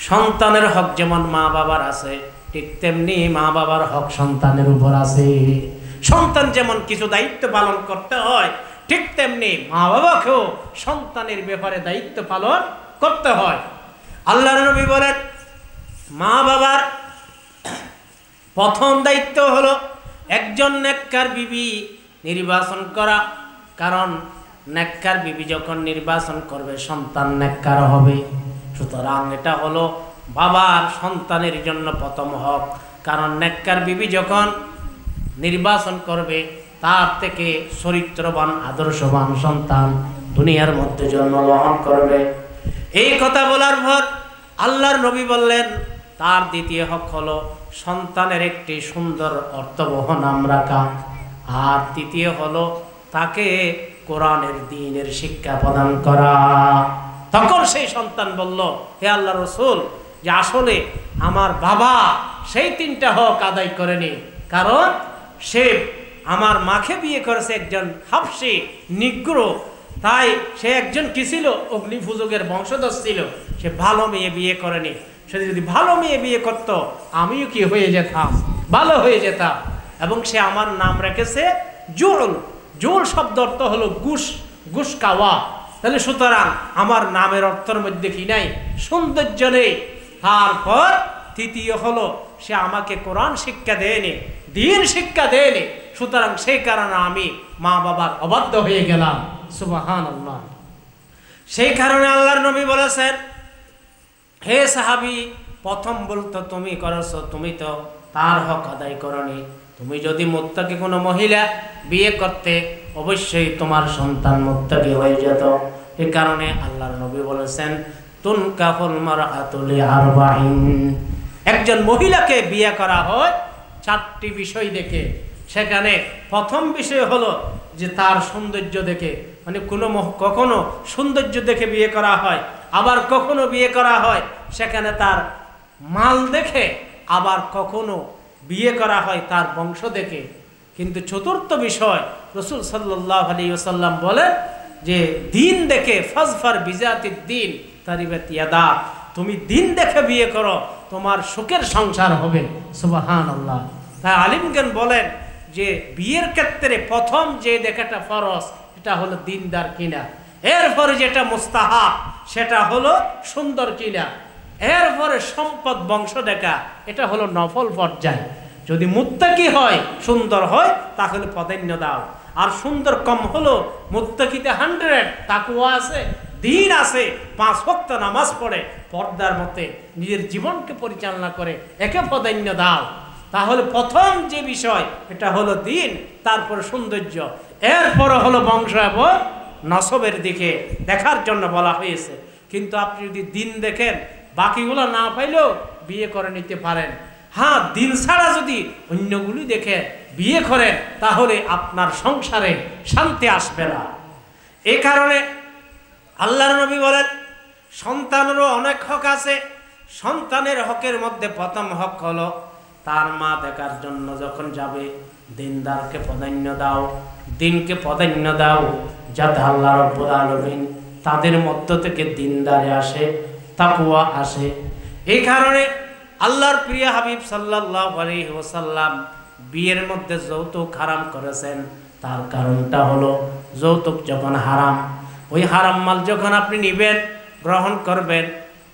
সন্তানের হক যেমন মা বাবার আছে, ঠিক তেমনি মা বাবার হক সন্তানের উপর আছে। সন্তান যেমন কিছু দায়িত্ব পালন করতে হয়, ঠিক তেমনি মা বাবাকেও সন্তানের ব্যাপারে দায়িত্ব পালন করতে হয়। আল্লাহর নবী বলেন, মা বাবার প্রথম দায়িত্ব হলো একজন নেককার বিবি নির্বাচন করা, কারণ নেককার বিবি যখন নির্বাচন করবে সন্তান নেককার হবে। সুতরাং এটা হলো বাবার সন্তানের জন্য প্রথম হক, কারণ নেককার বিবি যখন নির্বাচন করবে তার থেকে চরিত্রবান আদর্শবান সন্তান দুনিয়ার মধ্যে জন্মগ্রহণ করবে। এই কথা বলার পর আল্লাহর নবী বললেন, তার দ্বিতীয় হক হলো সন্তানের একটি সুন্দর অর্থবহ নাম রাখা, আর তৃতীয় হলো তাকে কোরআনের দ্বীনের শিক্ষা প্রদান করা। তখন সেই সন্তান বলল, হে আল্লাহর রাসূল, যে আসলে আমার বাবা সেই তিনটা হক আদায় করেনি, কারণ সে আমার মাকে বিয়ে করেছে একজন হাবশী নিগ্র, তাই সে একজন কি ছিল, অগ্নিপূজকের বংশধর ছিল, সে ভালো মেয়ে বিয়ে করেনি। সে যদি ভালো মেয়ে বিয়ে করত আমিও কি হয়ে যেতাম, ভালো হয়ে যেতাম। এবং সে আমার নাম রেখেছে জুল। জুল শব্দ অর্থ হলো ঘুষ, ঘুষ খাওয়া। তাহলে সুতরাং আমার নামের অর্থের মধ্যে কি নাই, সৌন্দর্য নেই। তারপর তৃতীয় হলো সে আমাকে কোরআন শিক্ষা দেয়নি, দ্বীন শিক্ষা দেয়নি, সুতরাং সেই কারণে আমি মা বাবার অবাধ্য হয়ে গেলাম। সুবহানাল্লাহ। সেই কারণে আল্লাহর নবী বলেছেন, হে সাহাবী, প্রথম বলতো তুমি করেছো, তুমি তো তার হক আদায় করনি। তুমি যদি মুত্তাকি কোনো মহিলা বিয়ে করতে, অবশ্যই তোমার সন্তান মুত্তাকি হয়ে যেত। এই কারণে আল্লাহর নবী বলেছেন, তুনকাহুল মারআতু লিআরবাইন, একজন মহিলাকে বিয়ে করা হয় চারটি বিষয় দেখে। সেখানে প্রথম বিষয় হলো যে তার সৌন্দর্য দেখে, মানে কখনো সৌন্দর্য দেখে বিয়ে করা হয়, আবার কখনো বিয়ে করা হয় সেখানে তার মাল দেখে, আবার কখনো বিয়ে করা হয় তার বংশ দেখে। কিন্তু চতুর্থ বিষয় রাসূল সাল্লাল্লাহু আলাইহি ওয়াসাল্লাম বলেন যে দিন দেখে, ফাজফার বিজাতিদ দিন তারিবাত ইয়াদা, তুমি দিন দেখে বিয়ে করো, তোমার সুখের সংসার হবে। সুবহানাল্লাহ। তাই আলিমগণ বলেন যে বিয়ের ক্ষেত্রে প্রথম যে দেখাটা ফরজ এটা হলো দিনদার কিনা, এরপরে যেটা মুস্তাহাব সেটা হলো সুন্দর কিনা, এরপরে সম্পদ বংশ দেখা, এটা হলো নফল পর্যায়। যদি মুত্তাকি হয়, সুন্দর হয়, তাহলে প্রাধান্য দাও। আর সুন্দর কম হলো, মুত্তাকিতে 100, তাকওয়া আছে, দিন আছে, 5 ওয়াক্ত নামাজ পড়ে, পর্দার মতে নিজের জীবনকে পরিচালনা করে, একে প্রাধান্য দাও। তাহলে প্রথম যে বিষয় এটা হলো দিন, তারপরে সৌন্দর্য, এরপরে হলো বংশ এবং নসবের দিকে দেখার জন্য বলা হয়েছে। কিন্তু আপনি যদি দিন দেখেন, বাকিগুলো না পাইলেও বিয়ে করে নিতে পারেন। হ্যাঁ, দিন ছাড়া যদি অন্যগুলি দেখে বিয়ে করেন তাহলে আপনার সংসারে শান্তি আসবে না। এই কারণে আল্লাহর নবী বলেন, সন্তানেরও অনেক হক আছে। সন্তানের হকের মধ্যে প্রথম হক হলো তার মা দেখার জন্য যখন যাবে, দিনদারকে প্রাধান্য দাও, দিনকে প্রাধান্য দাও, যাতে আল্লাহ রাব্বুল আলামিন তাদের মধ্য থেকে দিনদারে আসে, তাকওয়া আসে। এই কারণে আল্লাহর প্রিয় হাবিব সাল্লাল্লাহু আলাইহি ওয়াসাল্লাম বিয়ের মধ্যে যৌতুক হারাম করেছেন। তার কারণটা হলো যৌতুক যখন হারাম, ওই হারাম মাল যখন আপনি নিবেন, গ্রহণ করবেন,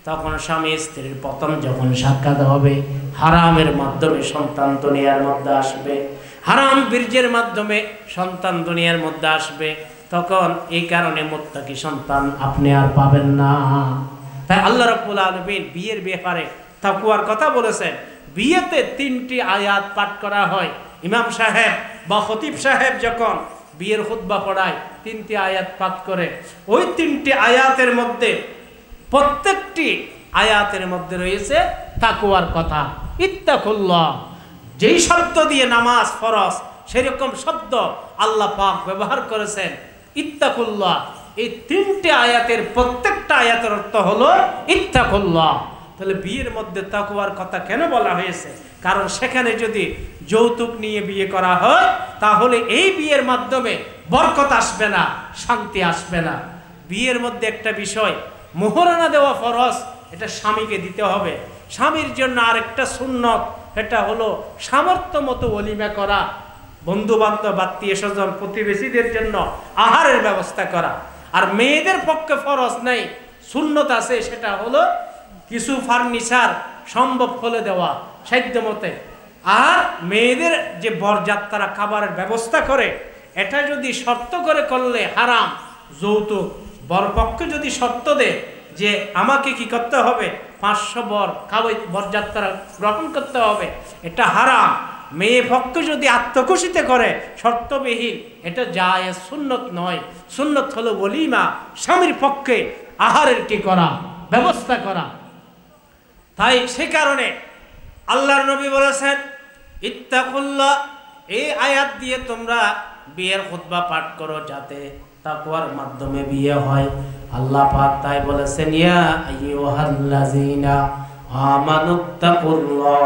তখন স্বামী স্ত্রীর প্রথম যখন সাক্ষাৎ হবে, হারামের মাধ্যমে সন্তান দুনিয়ার মধ্যে আসবে, হারাম বীর্যের মাধ্যমে সন্তান দুনিয়ার মধ্যে আসবে, তখন এই কারণে মুত্তাকি সন্তান আপনি আর পাবেন না। তাই আল্লাহ রাব্বুল আলামিন বিয়ের ব্যাপারে তাকওয়ার কথা বলেছেন। বিয়েতে 3টি আয়াত পাঠ করা হয়। ইমাম সাহেব বা খতিব সাহেব যখন বিয়ের খুতবা পড়ায় 3টি আয়াত পাঠ করে, ওই 3টি আয়াতের মধ্যে প্রত্যেকটি আয়াতের মধ্যে রয়েছে তাকওয়ার কথা। ইত্তাকুল্লাহ, যেই শব্দ দিয়ে নামাজ ফরজ সেরকম শব্দ আল্লাহ পাক ব্যবহার করেছেন ইত্তাকুল্লাহ। এই 3টি আয়াতের প্রত্যেকটা আয়াতের অর্থ হলো ইত্তাকুল্লাহ। তাহলে বিয়ের মধ্যে তাকওয়ার কথা কেন বলা হয়েছে? কারণ সেখানে যদি যৌতুক নিয়ে বিয়ে করা হয় তাহলে এই বিয়ের মাধ্যমে বরকত আসবে না, শান্তি আসবে না। বিয়ের মধ্যে একটা বিষয়, মোহরানা দেওয়া ফরজ, এটা স্বামীকে দিতে হবে। স্বামীর জন্য আরেকটা সুন্নত, এটা হলো সামর্থ্য মতো ওলিমা করা, বন্ধু বান্ধব আত্মীয় স্বজন প্রতিবেশীদের জন্য আহারের ব্যবস্থা করা। আর মেয়েদের পক্ষে ফরজ নেই, সুন্নত আছে, সেটা হলো কিছু ফার্নিচার সম্ভব হলে দেওয়া সাধ্য মতে। আর মেয়েদের যে বরযাত্রা খাবারের ব্যবস্থা করে, এটা যদি শর্ত করে করলে হারাম। যৌতুক বরপক্ষে যদি শর্ত দেয় যে আমাকে কি করতে হবে, 500 বর খাওয়াই বরযাত্রা গ্রহণ করতে হবে, এটা হারাম। মেয়ে পক্ষ যদি আত্মখুশিতে করে শর্তবিহীন, এটা জায়েজ, সুন্নত নয়। সুন্নত হলো ওলিমা, স্বামীর পক্ষে আহারের কি করা, ব্যবস্থা করা। তাই সে কারণে আল্লাহর নবী বলেছেন ইত্তাকুল্লাহ। এই আয়াত দিয়ে তোমরা বিয়ের খুতবা পাঠ করো যাতে তাকওয়ার মাধ্যমে বিয়ে হয়। আল্লাহ পাক তাই বলেছেন ইয়া আইয়ুহাল্লাযীনা আমানুত্তাকুল্লাহ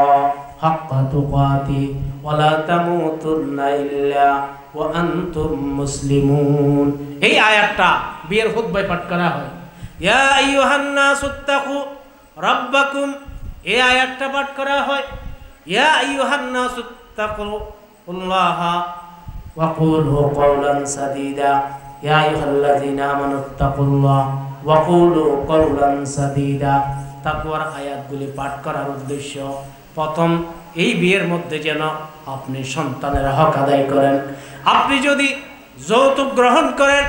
হাক্কা তুকাতি ওয়া লা তামুতুন্না ইল্লা ওয়া আনতুম মুসলিমুন। এই আয়াতটা বিয়ের খুতবায় পাঠ করা হয়। ইয়া আইয়ুহান নাসুত্তাকু রাব্বাকুম, এই আয়াতটা পাঠ করা হয়। ইয়া আইয়ুহান নাসুত্তাকুল্লাহা ওয়া কুলু কাওলান সাদীদা, ইয়া আইয়ুহাল্লাযীনা আমানুত্তাকুল্লাহ ওয়া কুলু কাওলান সাদীদা। তাকওয়ার আয়াতগুলি পাঠ করার উদ্দেশ্য, প্রথম এই বিয়ের মধ্যে যেন আপনি সন্তানের হক আদায় করেন। আপনি যদি যৌতুক গ্রহণ করেন,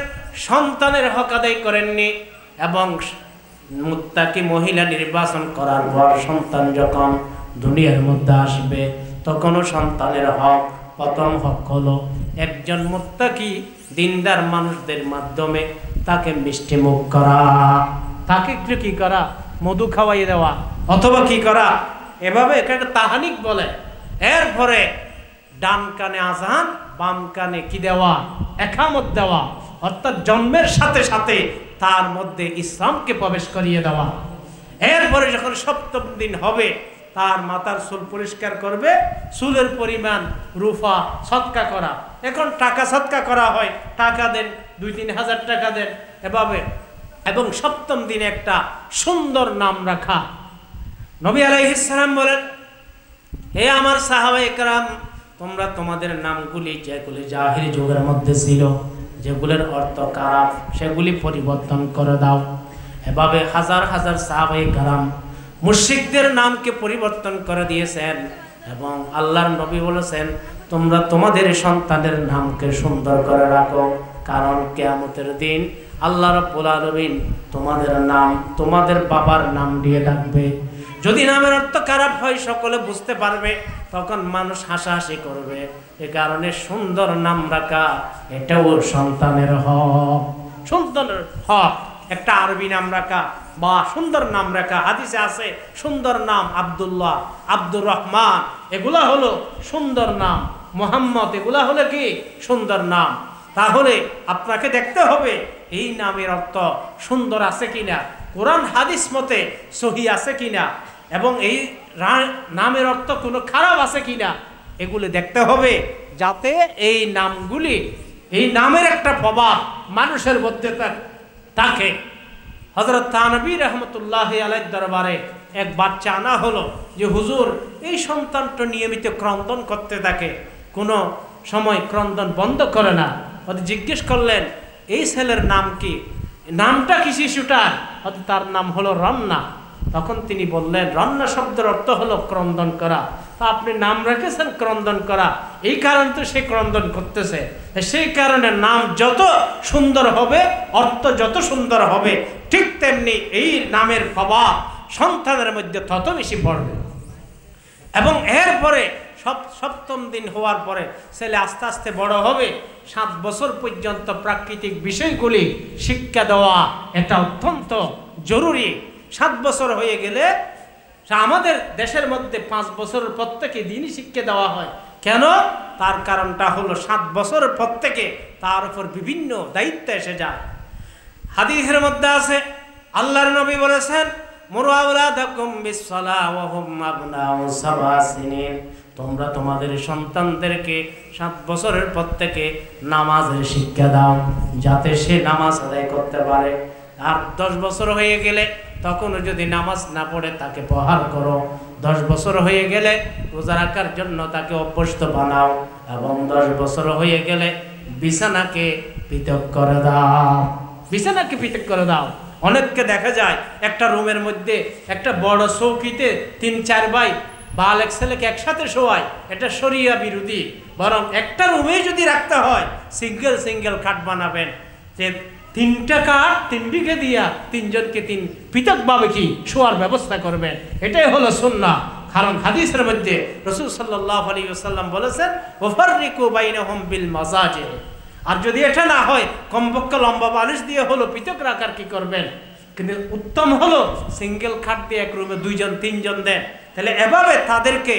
সন্তানের হক আদায় করেননি, এবং মুত্তাকি মহিলা নির্বাচন করার পর সন্তান যখন দুনিয়ার মধ্যে আসবে তখনও সন্তানের হক, প্রথম হক হলো একজন মুত্তাকি দিনদার মানুষদের মাধ্যমে তাকে মিষ্টি মুখ করা, তাকে একটু কি করা, মধু খাওয়াই দেওয়া, অথবা কি করা, এভাবে এখানে তাহানিক বলে। এরপরে ডান কানে আজান, বাম কানে কি দেওয়া, একামত দেওয়া, অর্থাৎ জন্মের সাথে সাথে তার মধ্যে ইসলামকে প্রবেশ করিয়ে দেওয়া। এরপরে যখন 7ম দিন হবে তার মাথার চুল পরিষ্কার করবে, চুলের পরিমাণ রুফা সদকা করা। এখন টাকা সদকা করা হয়, টাকা দেন, 2-3 হাজার টাকা দেন এভাবে। এবং 7ম দিনে একটা সুন্দর নাম রাখা। নবী আলাইহিস সালাম বলেন, হে আমার সাহাবায়ে কেরাম, তোমরা তোমাদের নামগুলি যেগুলি জাহিরি যুগের মধ্যে ছিল, যেগুলোর অর্থ খারাপ, সেগুলি পরিবর্তন করে দাও। এভাবে হাজার হাজার সাহাবায়ে কেরাম মুশরিকদের নামকে পরিবর্তন করে দিয়েছেন। এবং আল্লাহর নবী বলেছেন, তোমরা তোমাদের সন্তানের নামকে সুন্দর করে রাখো, কারণ কিয়ামতের দিন আল্লাহ রাব্বুল আলামিন তোমাদের নাম তোমাদের বাবার নাম দিয়ে ডাকবে। যদি নামের অর্থ খারাপ হয় সকলে বুঝতে পারবে, তখন মানুষ হাসাহাসি করবে। এ কারণে সুন্দর নাম রাখা এটাও সন্তানের হক। সন্তানের হক একটা আরবি নাম রাখা বা সুন্দর নাম রাখা। হাদিসে আছে সুন্দর নাম আব্দুল্লাহ, আব্দুর রহমান, এগুলা হলো সুন্দর নাম। মোহাম্মদ, এগুলা হলো কি সুন্দর নাম। তাহলে আপনাকে দেখতে হবে এই নামের অর্থ সুন্দর আছে কিনা, কোরআন হাদিস মতে সহি আছে কিনা, এবং এই নামের অর্থ কোনো খারাপ আছে কিনা, এগুলো দেখতে হবে, যাতে এই নামগুলি, এই নামের একটা প্রভাব মানুষের মধ্যে থাকে। হযরত থানবী রহমতুল্লাহ আলাইহির দরবারে এক বাচ্চা আনা হলো যে হুজুর, এই সন্তানটা নিয়মিত ক্রন্দন করতে থাকে, কোনো সময় ক্রন্দন বন্ধ করে না। হয়তো জিজ্ঞেস করলেন এই ছেলের নাম কি, নামটা কি শিশুটার? হয়তো তার নাম হলো রমনা। তখন তিনি বললেন, রন্না শব্দের অর্থ হলো ক্রন্দন করা, তা আপনি নাম রেখেছেন ক্রন্দন করা, এই কারণে তো সে ক্রন্দন করতেছে, সেই কারণে নাম যত সুন্দর হবে, অর্থ যত সুন্দর হবে, ঠিক তেমনি এই নামের প্রভাব সন্তানের মধ্যে তত বেশি পড়বে। এবং এরপরে সপ্তম দিন হওয়ার পরে ছেলে আস্তে আস্তে বড় হবে। 7 বছর পর্যন্ত প্রাকৃতিক বিষয়গুলি শিক্ষা দেওয়া এটা অত্যন্ত জরুরি। 7 বছর হয়ে গেলে, আমাদের দেশের মধ্যে 5 বছরের পর থেকে দিনই শিক্ষা দেওয়া হয়। কেন? তার কারণটা হলো 7 বছরের পর থেকে তার উপর বিভিন্ন দায়িত্ব এসে যায়। হাদিসের মধ্যে আছে, আল্লাহর নবী বলেছেন, মুরু আওলাদাকুম বিসসালাহ ওয়া হুম আবনাউ 7 সিনিন, তোমরা তোমাদের সন্তানদেরকে 7 বছরের পর থেকে নামাজের শিক্ষা দাও, যাতে সে নামাজ আদায় করতে পারে। আর 10 বছর হয়ে গেলে তখনও যদি নামাজ না পড়ে তাকে প্রহার করো। 10 বছর হয়ে গেলে রোজা রাখার জন্য তাকে অভ্যস্ত বানাও, এবং 10 বছর হয়ে গেলে বিছানাকে পৃথক করে দাও। বিছানাকে পৃথক করে দাও। অনেককে দেখা যায় একটা রুমের মধ্যে একটা বড় চৌকিতে 3-4 ভাই বালেক ছেলেকে একসাথে শোয়ায়, এটা শরিয়া বিরোধী। বরং একটা রুমে যদি রাখতে হয়, সিঙ্গেল সিঙ্গেল খাট বানাবেন, যে 3টা কাঠ 3 দিকে দিয়া 3 জনকে 3 পৃথকভাবে কি শোয়ার ব্যবস্থা করবেন। এটাই হলো সুন্নাহ। কারণ হাদিসের মধ্যে রাসূল সাল্লাল্লাহু আলাইহি ওয়াসাল্লাম বলেছেন, ওয়াফাররিকু বাইনাহুম বিল মাজাজি। আর যদি এটা না হয়, কমপক্ষে লম্বা বালিশ দিয়ে হলো পৃথক রাখার কি করবেন। কিন্তু উত্তম হলো সিঙ্গেল খাট দিয়ে এক রুমে 2 জন 3 জন দেন। তাহলে এভাবে তাদেরকে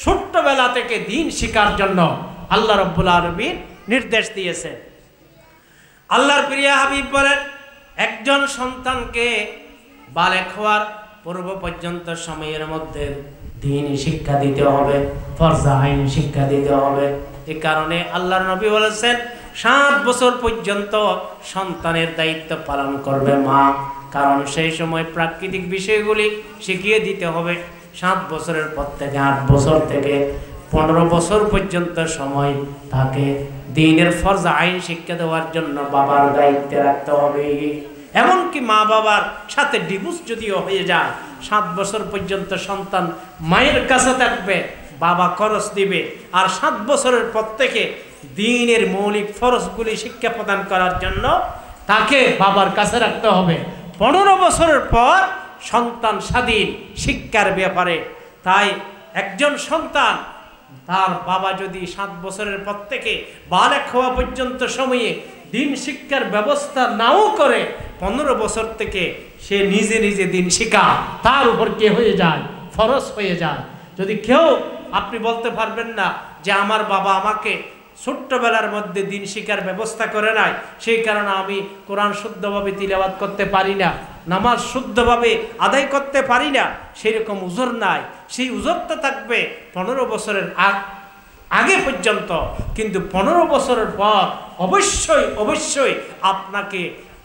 ছোট্টবেলা থেকে দিন শেখার জন্য আল্লাহ রাব্বুল আলামিন নির্দেশ দিয়েছে। আল্লাহর প্রিয় হাবিব বলেন, একজন সন্তানকে বালেক হওয়ার পূর্ব পর্যন্ত সময়ের মধ্যে দ্বীনি শিক্ষা দিতে হবে, ফরজ আইন শিক্ষা দিতে হবে। এই কারণে আল্লাহর নবী বলেছেন, 7 বছর পর্যন্ত সন্তানের দায়িত্ব পালন করবে মা, কারণ সেই সময় প্রাকৃতিক বিষয়গুলি শিখিয়ে দিতে হবে। 7 বছরের পর থেকে 8 বছর থেকে 15 বছর পর্যন্ত সময় তাকে দ্বীনের ফরজ আইন শিক্ষা দেওয়ার জন্য বাবার দায়িত্বে রাখতে হবে। এমনকি মা বাবার সাথে ডিভোর্স যদিও হয়ে যায়, 7 বছর পর্যন্ত সন্তান মায়ের কাছে থাকবে, বাবা খরচ দিবে। আর 7 বছরের পর থেকে দ্বীনের মৌলিক ফরজগুলি শিক্ষা প্রদান করার জন্য তাকে বাবার কাছে রাখতে হবে। 15 বছরের পর সন্তান স্বাধীন শিক্ষার ব্যাপারে। তাই একজন সন্তান, তার বাবা যদি 7 বছরের পর থেকে বালেক হওয়া পর্যন্ত সময়ে দিন শিক্ষার ব্যবস্থা নাও করে, 15 বছর থেকে সে নিজে নিজে দিন শিক্ষা তার উপর কে হয়ে যায়, ফরজ হয়ে যায়। যদি কেউ, আপনি বলতে পারবেন না যে আমার বাবা আমাকে ছোট্টবেলার মধ্যে দিন শিক্ষার ব্যবস্থা করে নাই, সেই কারণে আমি কোরআন শুদ্ধভাবে তিলাওয়াত করতে পারি না, নামাজ শুদ্ধভাবে আদায় করতে পারি না, সেরকম উজর নাই। সেই উজরটা থাকবে 15 বছরের আগে পর্যন্ত। কিন্তু 15 বছরের পর অবশ্যই অবশ্যই আপনাকে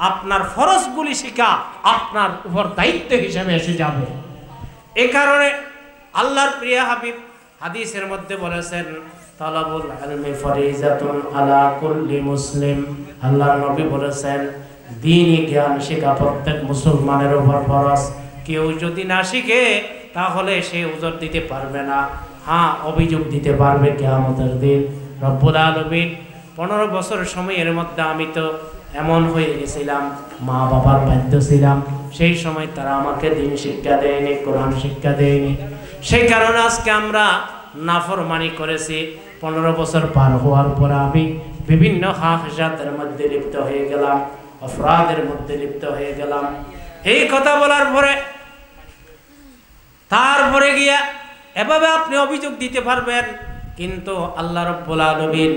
আপনার ফরজগুলি শিখা আপনার উপর দায়িত্ব হিসেবে এসে যাবে। এ কারণে আল্লাহর প্রিয় হাবিব হাদিসের মধ্যে বলেছেন, তালাবুল ইলমি ফরিজাতুন আলা কুল্লি মুসলিম। আল্লাহর নবী বলেছেন, দ্বীনি জ্ঞান শেখা প্রত্যেক মুসলমানের উপর ফরজ। কেউ যদি না শিখে তাহলে সে উজর দিতে পারবে না, হ্যাঁ অভিযোগ দিতে পারবে কিয়ামতের দিন। রব্বুল আলামিন 15 বছর সময়ের মধ্যে আমি তো এমন হয়ে গেছিলাম, মা বাবার বাধ্য ছিলাম, সেই সময় তারা আমাকে দিন শিক্ষা দেয়নি, কোরআন শিক্ষা দেয়নি। সেই কারণে আজকে আমরা নাফরমানি করেছি। 15 বছর পার হওয়ার পর আমি বিভিন্ন হাফেজাতের মধ্যে লিপ্ত হয়ে গেলাম, অপরাধের মধ্যে লিপ্ত হয়ে গেলাম। এই কথা বলার পরে তারপরে গিয়া এভাবে আপনি অভিযোগ দিতে পারবেন, কিন্তু আল্লাহ রাব্বুল আলামিন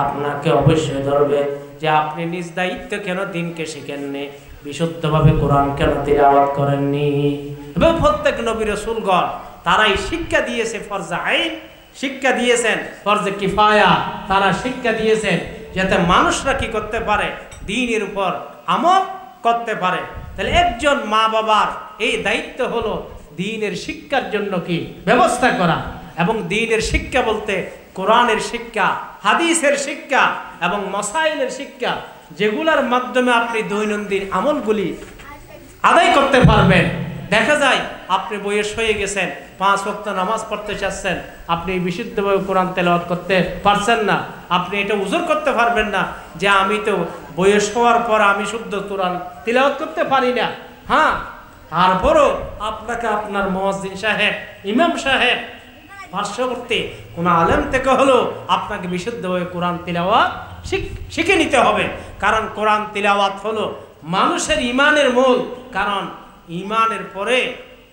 আপনাকে অবশ্যই ধরবে যে আপনি নিজ দায়িত্ব কেন দিনকে শিখেননি, বিশুদ্ধভাবে কোরআন কেন তিলাওয়াত করেননি। এবং প্রত্যেক নবী রাসূলগণ তারাই শিক্ষা দিয়েছে, ফরজ আইন শিক্ষা দিয়েছেন, ফরজ কিফায়া তারা শিক্ষা দিয়েছেন, যাতে মানুষরা কি করতে পারে, দ্বীনের উপর আমল করতে পারে। তাহলে একজন মা বাবার এই দায়িত্ব হলো দ্বীনের শিক্ষার জন্য কি ব্যবস্থা করা। এবং দ্বীনের শিক্ষা বলতে কোরআনের শিক্ষা, হাদিসের শিক্ষা এবং মাসাইলের শিক্ষা, যেগুলোর মাধ্যমে আপনি দৈনন্দিন আমলগুলি আদায় করতে পারবেন। দেখা যায় আপনি বয়স হয়ে গেছেন, 5 ওয়াক্ত নামাজ পড়তে চাচ্ছেন, আপনি বিশুদ্ধভাবে কোরআন তেলাওয়াত করতে পারছেন না, আপনি এটা উজুর করতে পারবেন না যে আমি তো বয়স হওয়ার পর আমি শুদ্ধ কোরআন তেলাওয়াত করতে পারি না। হ্যাঁ, তারপরও আপনাকে আপনার মুয়াজ্জিন সাহেব, ইমাম সাহেব, পার্শ্ববর্তী কোনো আলেম থেকে হলো আপনাকে বিশুদ্ধভাবে কোরআন তিলাওয়াত শিখে নিতে হবে। কারণ কোরআন তিলাওয়াত হলো মানুষের ইমানের মূল। কারণ ইমানের পরে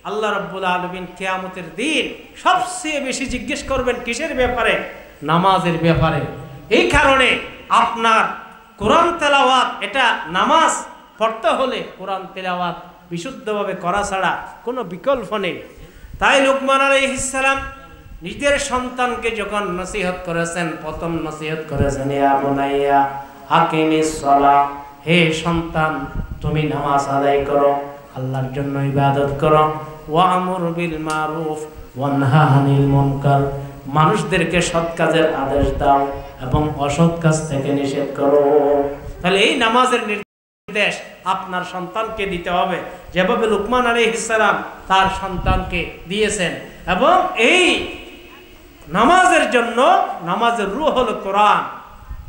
আল্লাহ রাব্বুল আলামিন কিয়ামতের দিন সবচেয়ে বেশি জিজ্ঞেস করবেন কিসের ব্যাপারে? নামাজের ব্যাপারে। এই কারণে আপনার কোরআন তেলাওয়াত, এটা নামাজ পড়তে হলে কোরআন তেলাওয়াত বিশুদ্ধভাবে করা ছাড়া কোনো বিকল্প নেই। তাই লুকমান আলাইহিস সালাম নিজের সন্তানকে যখন নসিহত করেছেন, প্রথম নসিহত করেছেন, ইয়া বুনাইয়া আকিমিস সালাহ, হে সন্তান তুমি নামাজ আদায় করো, আল্লাহর জন্য ইবাদত করো, ওয়ামুর বিল মারুফ ওয়ানহা আনিল মুনকার, মানুষদেরকে সৎ কাজের আদেশ দাও এবং অসৎ কাজ থেকে নিষেধ করো। তাহলে এই নামাজের নির্দেশ আপনার সন্তানকে দিতে হবে, যেভাবে লুকমান আলাইহিস সালাম তার সন্তানকে দিয়েছেন। এবং এই নামাজের জন্য, নামাজের রূহ হলো কোরআন।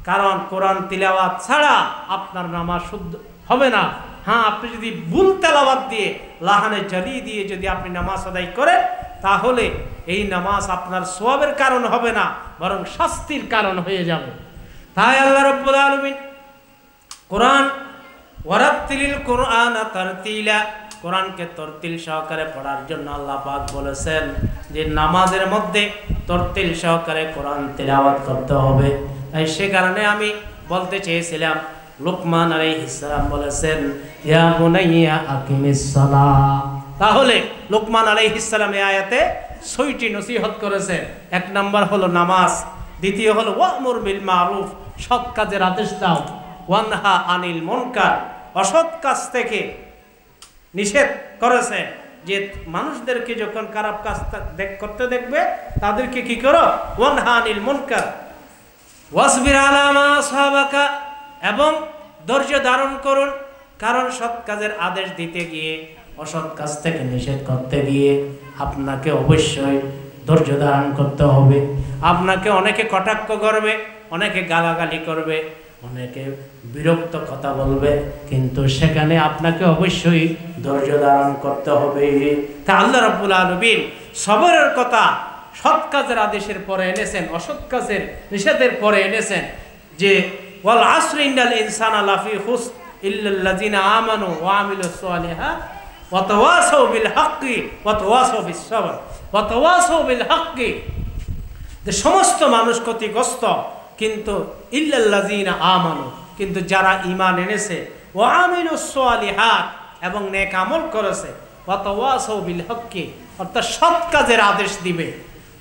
কারণ কোরআন তিলাওয়াত ছাড়া আপনার নামাজ শুদ্ধ হবে না। হ্যাঁ, আপনি যদি ভুল তেলাওয়াত দিয়ে, লাহানে জালি দিয়ে যদি আপনি নামাজ আদায় করেন, তাহলে এই নামাজ আপনার সওয়াবের কারণ হবে না, বরং শাস্তির কারণ হয়ে যাবে। তাই আল্লাহ রাব্বুল আলামিন কোরআন, ওয়ারাত্তিলিল কুরআনা তারতিলা, কোরআনকে তরতিল সহকারে পড়ার জন্য আল্লাহ পাক বলেছেন যে নামাজের মধ্যে তরতিল সহকারে কোরআন তিলাওয়াত করতে হবে। তাই সে কারণে আমি বলতে চেয়েছিলাম, লুকমান আলাইহিস সালাম বলেছেন ইয়া বুনাইয়া আকিমিস সালাহ। তাহলে লুকমান আলাইহিস সালাম এই আয়াতে 6টি নসিহত করেছেন। 1 নাম্বার হলো নামাজ, দ্বিতীয় হলো ওয়ামুর বিল মারুফ, সৎ কাজের আদেশ দাও, ওয়ানহা আনিল মুনকার, অসৎ কাজ থেকে নিষেধ করেছে, যে মানুষদেরকে যখন খারাপ কাজ করতে দেখবে তাদেরকে কি করো? ওয়ানহা আনিল মুনকার ওয়াসবির আলা মা আসাবাকা, এবং ধৈর্য ধারণ করুন। কারণ সৎ কাজের আদেশ দিতে গিয়ে অসৎ কাজ থেকে নিষেধ করতে গিয়ে আপনাকে অবশ্যই ধৈর্য ধারণ করতে হবে। আপনাকে অনেকে কটাক্ষ করবে, অনেকে গালাগালি করবে, অনেকে বিরক্ত কথা বলবে, কিন্তু সেখানে আপনাকে অবশ্যই ধৈর্য ধারণ করতে হবে। তা আল্লাহ রাব্বুল আলামিন সবরের কথা সৎ কাজের আদেশের পরে এনেছেন, অসৎ কাজের নিষেধের পরে এনেছেন যে ওয়াল আসরি ইন্নাল ইনসানা লাফি খুসর ইল্লাল্লাযিনা আমানু ওয়া আমিলুস সালিহাত ওয়া তাওয়াসাউ বিল হাক্কি ওয়া তাওয়াসাউ বিস সবর ওয়া তাওয়াসাউ বিল হাক্কি, যে সমস্ত মানুষ ক্ষতিগ্রস্ত, কিন্তু ইল্লাল্লাযিনা আমানু, কিন্তু যারা ঈমান এনেছে, ওয়া আমিলুস সালিহাত, এবং নেক আমল করেছে, ওয়া তাওয়াসাউ বিল হাক্কি, অর্থাৎ সৎ কাজের আদেশ দিবে।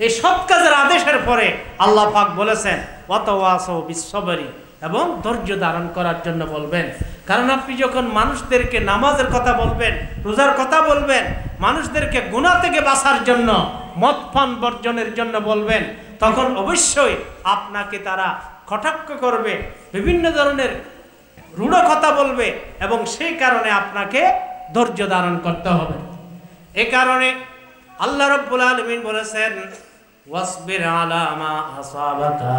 এই সৎ কাজের আদেশের পরে আল্লাহ পাক বলেছেন ওয়া তাওয়াসাউ বিস সবরি, এবং ধৈর্য ধারণ করার জন্য বলবেন। কারণ আপনি যখন মানুষদেরকে নামাজের কথা বলবেন, রোজার কথা বলবেন, মানুষদেরকে গুনাহ থেকে বাঁচার জন্য, মদ পান বর্জনের জন্য বলবেন, তখন অবশ্যই আপনাকে তারা কটাক্ষ করবে, বিভিন্ন ধরনের রূঢ় কথা বলবে, এবং সেই কারণে আপনাকে ধৈর্য ধারণ করতে হবে। এই কারণে আল্লাহ রাব্বুল আলামিন বলেছেন ওয়াসবির আলা মা আসাবাকা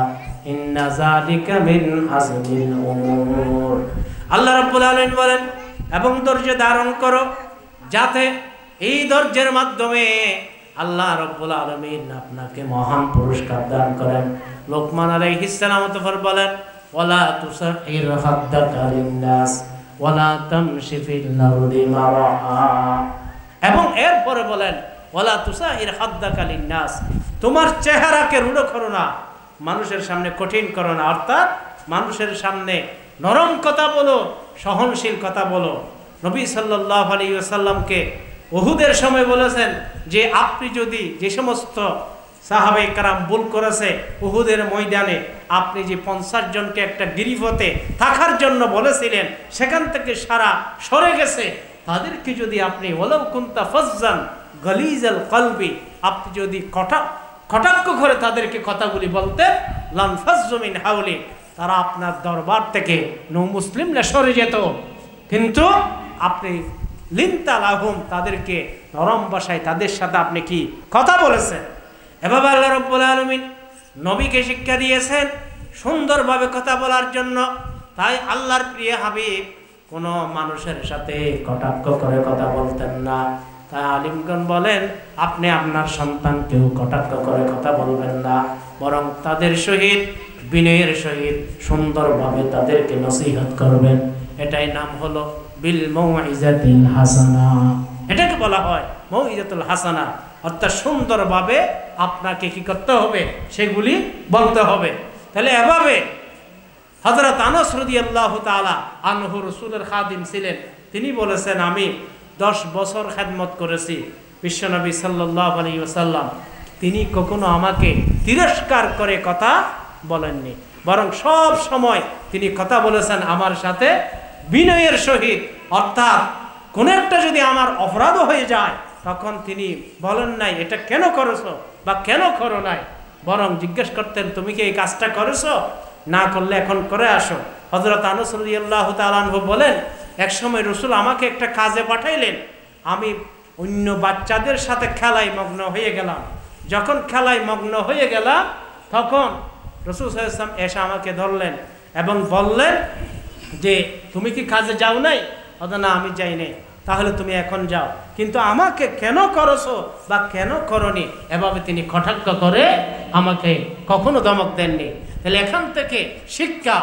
ইন্না যালিকা মিন আযমিল উমুর। আল্লাহ রাব্বুল আলামিন বলেন এবং ধৈর্য ধারণ করো, যাতে এই ধৈর্যের মাধ্যমে আল্লাহ রাব্বুল আলামিন আপনাকে মহান পুরস্কার দান করেন। লুকমান আলাইহিস সালাম তফর বলেন ওয়ালা তুসাইর হাদ্দাকা লিন্নাস ওয়ালা তামশি ফিল আরদি মারহা, এবং এরপরে বলেন ওয়ালা তুসাইর হাদ্দাকা লিন্নাস, তোমার চেহারাকে রূঢ় করো না, মানুষের সামনে কঠিন করো না, অর্থাৎ মানুষের সামনে নরম কথা বলো, সহনশীল কথা বলো। নবী সাল্লাল্লাহু আলাইহি ওয়াসাল্লামকে উহুদের সময় বলেছেন যে আপনি যদি যে সমস্ত সাহাবে কারাম ভুল করেছে উহুদের ময়দানে, আপনি যে 50 জনকে একটা গিরিফতে থাকার জন্য বলেছিলেন, সেখান থেকে সারা সরে গেছে, তাদেরকে যদি আপনি ওয়ালাউ কুনতা ফাজ্জান গালিজাল কলবি, আপনি যদি কটাক্ষ করে তাদেরকে কথাগুলি বলতেন, লানফাজ্জু মিন হাওলি, তারা আপনার দরবার থেকে নৌ মুসলিমরা সরে যেত। কিন্তু আপনি লিনতা লাহুম, তাদেরকে নরম ভাষায় তাদের সাথে আপনি কি কথা বলেছেন। এভাবে আল্লাহ রাব্বুল আলামিন নবীকে শিক্ষা দিয়েছেন সুন্দরভাবে কথা বলার জন্য। তাই আল্লাহর প্রিয় হাবিব কোনো মানুষের সাথে কটাক্ষ করে কথা বলতেন না। তাই আলিমগণ বলেন আপনি আপনার সন্তানকেও কটাক্ষ করে কথা বলবেন না, বরং তাদের সহিত বিনয়ের সহিত সুন্দরভাবে তাদেরকে নসিহত করবেন। এটাই নাম হলো বিল মাউইজাতিল হাসানা। এটাকে বলা হয় মাউইজাতুল হাসানা, অর্থাৎ সুন্দরভাবে আপনাকে কি করতে হবে, সেগুলি বলতে হবে। তাহলে এভাবে হযরত আনাস রাদিয়াল্লাহু তাআলা আনহু রাসূলের খাদিম ছিলেন। তিনি বলেছেন আমি 10 বছর খেদমত করেছি বিশ্বনবী সাল্লাল্লাহু আলাইহি ওয়াসাল্লাম। তিনি কখনো আমাকে তিরস্কার করে কথা বলেননি, বরং সব সময় তিনি কথা বলেছেন আমার সাথে বিনয়ের সহিত। অর্থাৎ কোন একটা যদি আমার অপরাধ হয়ে যায় তখন তিনি বলেন নাই এটা কেন করেছো বা কেন করো নাই, বরং জিজ্ঞেস করতেন তুমি কি এই কাজটা করেছো, না করলে এখন করে আসো। হযরত আনাস রাদিয়াল্লাহু তাআলা আনহু বলেন এক সময় রাসূল আমাকে একটা কাজে পাঠাইলেন, আমি অন্য বাচ্চাদের সাথে খেলায় মগ্ন হয়ে গেলাম। যখন খেলায় মগ্ন হয়ে গেলাম তখন রাসূল সাল্লাল্লাহু আলাইহি ওয়াসাল্লাম এসে আমাকে ধরলেন এবং বললেন যে তুমি কি কাজে যাও নাই? না আমি যাই নাই। তাহলে তুমি এখন যাও, কিন্তু আমাকে কেন করছো বা কেন করনি এভাবে তিনি কটাক্ষ করে আমাকে কখনো ধমক দেননি। তাহলে এখান থেকে শিক্ষা,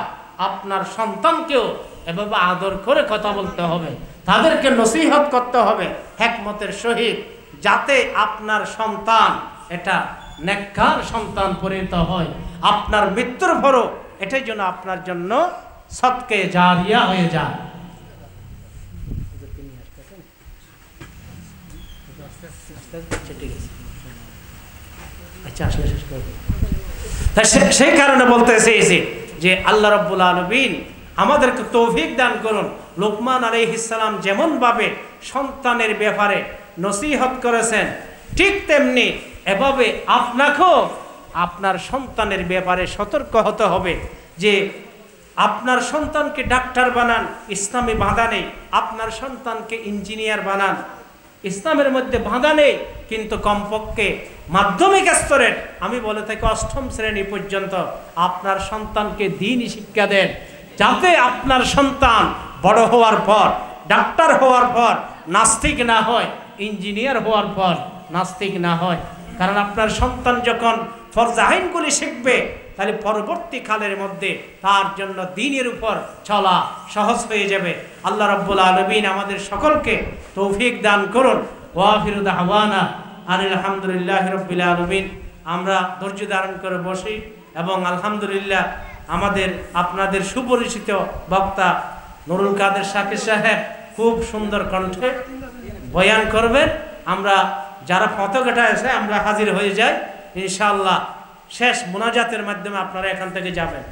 আপনার সন্তানকেও এভাবে আদর করে কথা বলতে হবে, তাদেরকে নসিহত করতে হবে হিকমতের সহিত, যাতে আপনার সন্তান এটা নেককার সন্তান পরিণত হয়, আপনার মৃত্যুর পরও এটাই যেন আপনার জন্য সদকে জারিয়া হয়ে যায়। সেই কারণে বলতে চেয়েছি যে আল্লাহ রাব্বুল আলামিন আমাদেরকে তৌফিক দান করুন। লোকমান আলাইহিস সালাম যেমন ভাবে সন্তানের ব্যাপারে নসিহত করেছেন, ঠিক তেমনি এভাবে আপনাকেও আপনার সন্তানের ব্যাপারে সতর্ক হতে হবে যে আপনার সন্তানকে ডাক্তার বানান, ইসলামে বাধা নেই। আপনার সন্তানকে ইঞ্জিনিয়ার বানান, ইসলামের মধ্যে বাধা নেই। কিন্তু কমপক্ষে মাধ্যমিক স্তরের, আমি বলে থাকি 8ম শ্রেণী পর্যন্ত আপনার সন্তানকে দ্বীনি শিক্ষা দেন, যাতে আপনার সন্তান বড় হওয়ার পর, ডাক্তার হওয়ার পর নাস্তিক না হয়, ইঞ্জিনিয়ার হওয়ার পর নাস্তিক না হয়। কারণ আপনার সন্তান যখন ফরজ আইনগুলি শিখবে তাহলে পরবর্তী কালের মধ্যে তার জন্য দ্বীনের উপর চলা সহজ হয়ে যাবে। আল্লাহ রাব্বুল আলামিন আমাদের সকলকে তৌফিক দান করুন। ওয়া আখিরু দাওয়ানা আলহামদুলিল্লাহি রাব্বিল আলামিন। আমরা ধৈর্য ধারণ করে বসি এবং আলহামদুলিল্লাহ আমাদের আপনাদের সুপরিচিত বক্তা নুরুল কাদের শাকির সাহেব খুব সুন্দর কণ্ঠে বয়ান করবেন। আমরা যারা পতাকাটা আছে আমরা হাজির হয়ে যাই ইনশাআল্লাহ। শেষ মুনাজাতের মাধ্যমে আপনারা এখান থেকে যাবেন।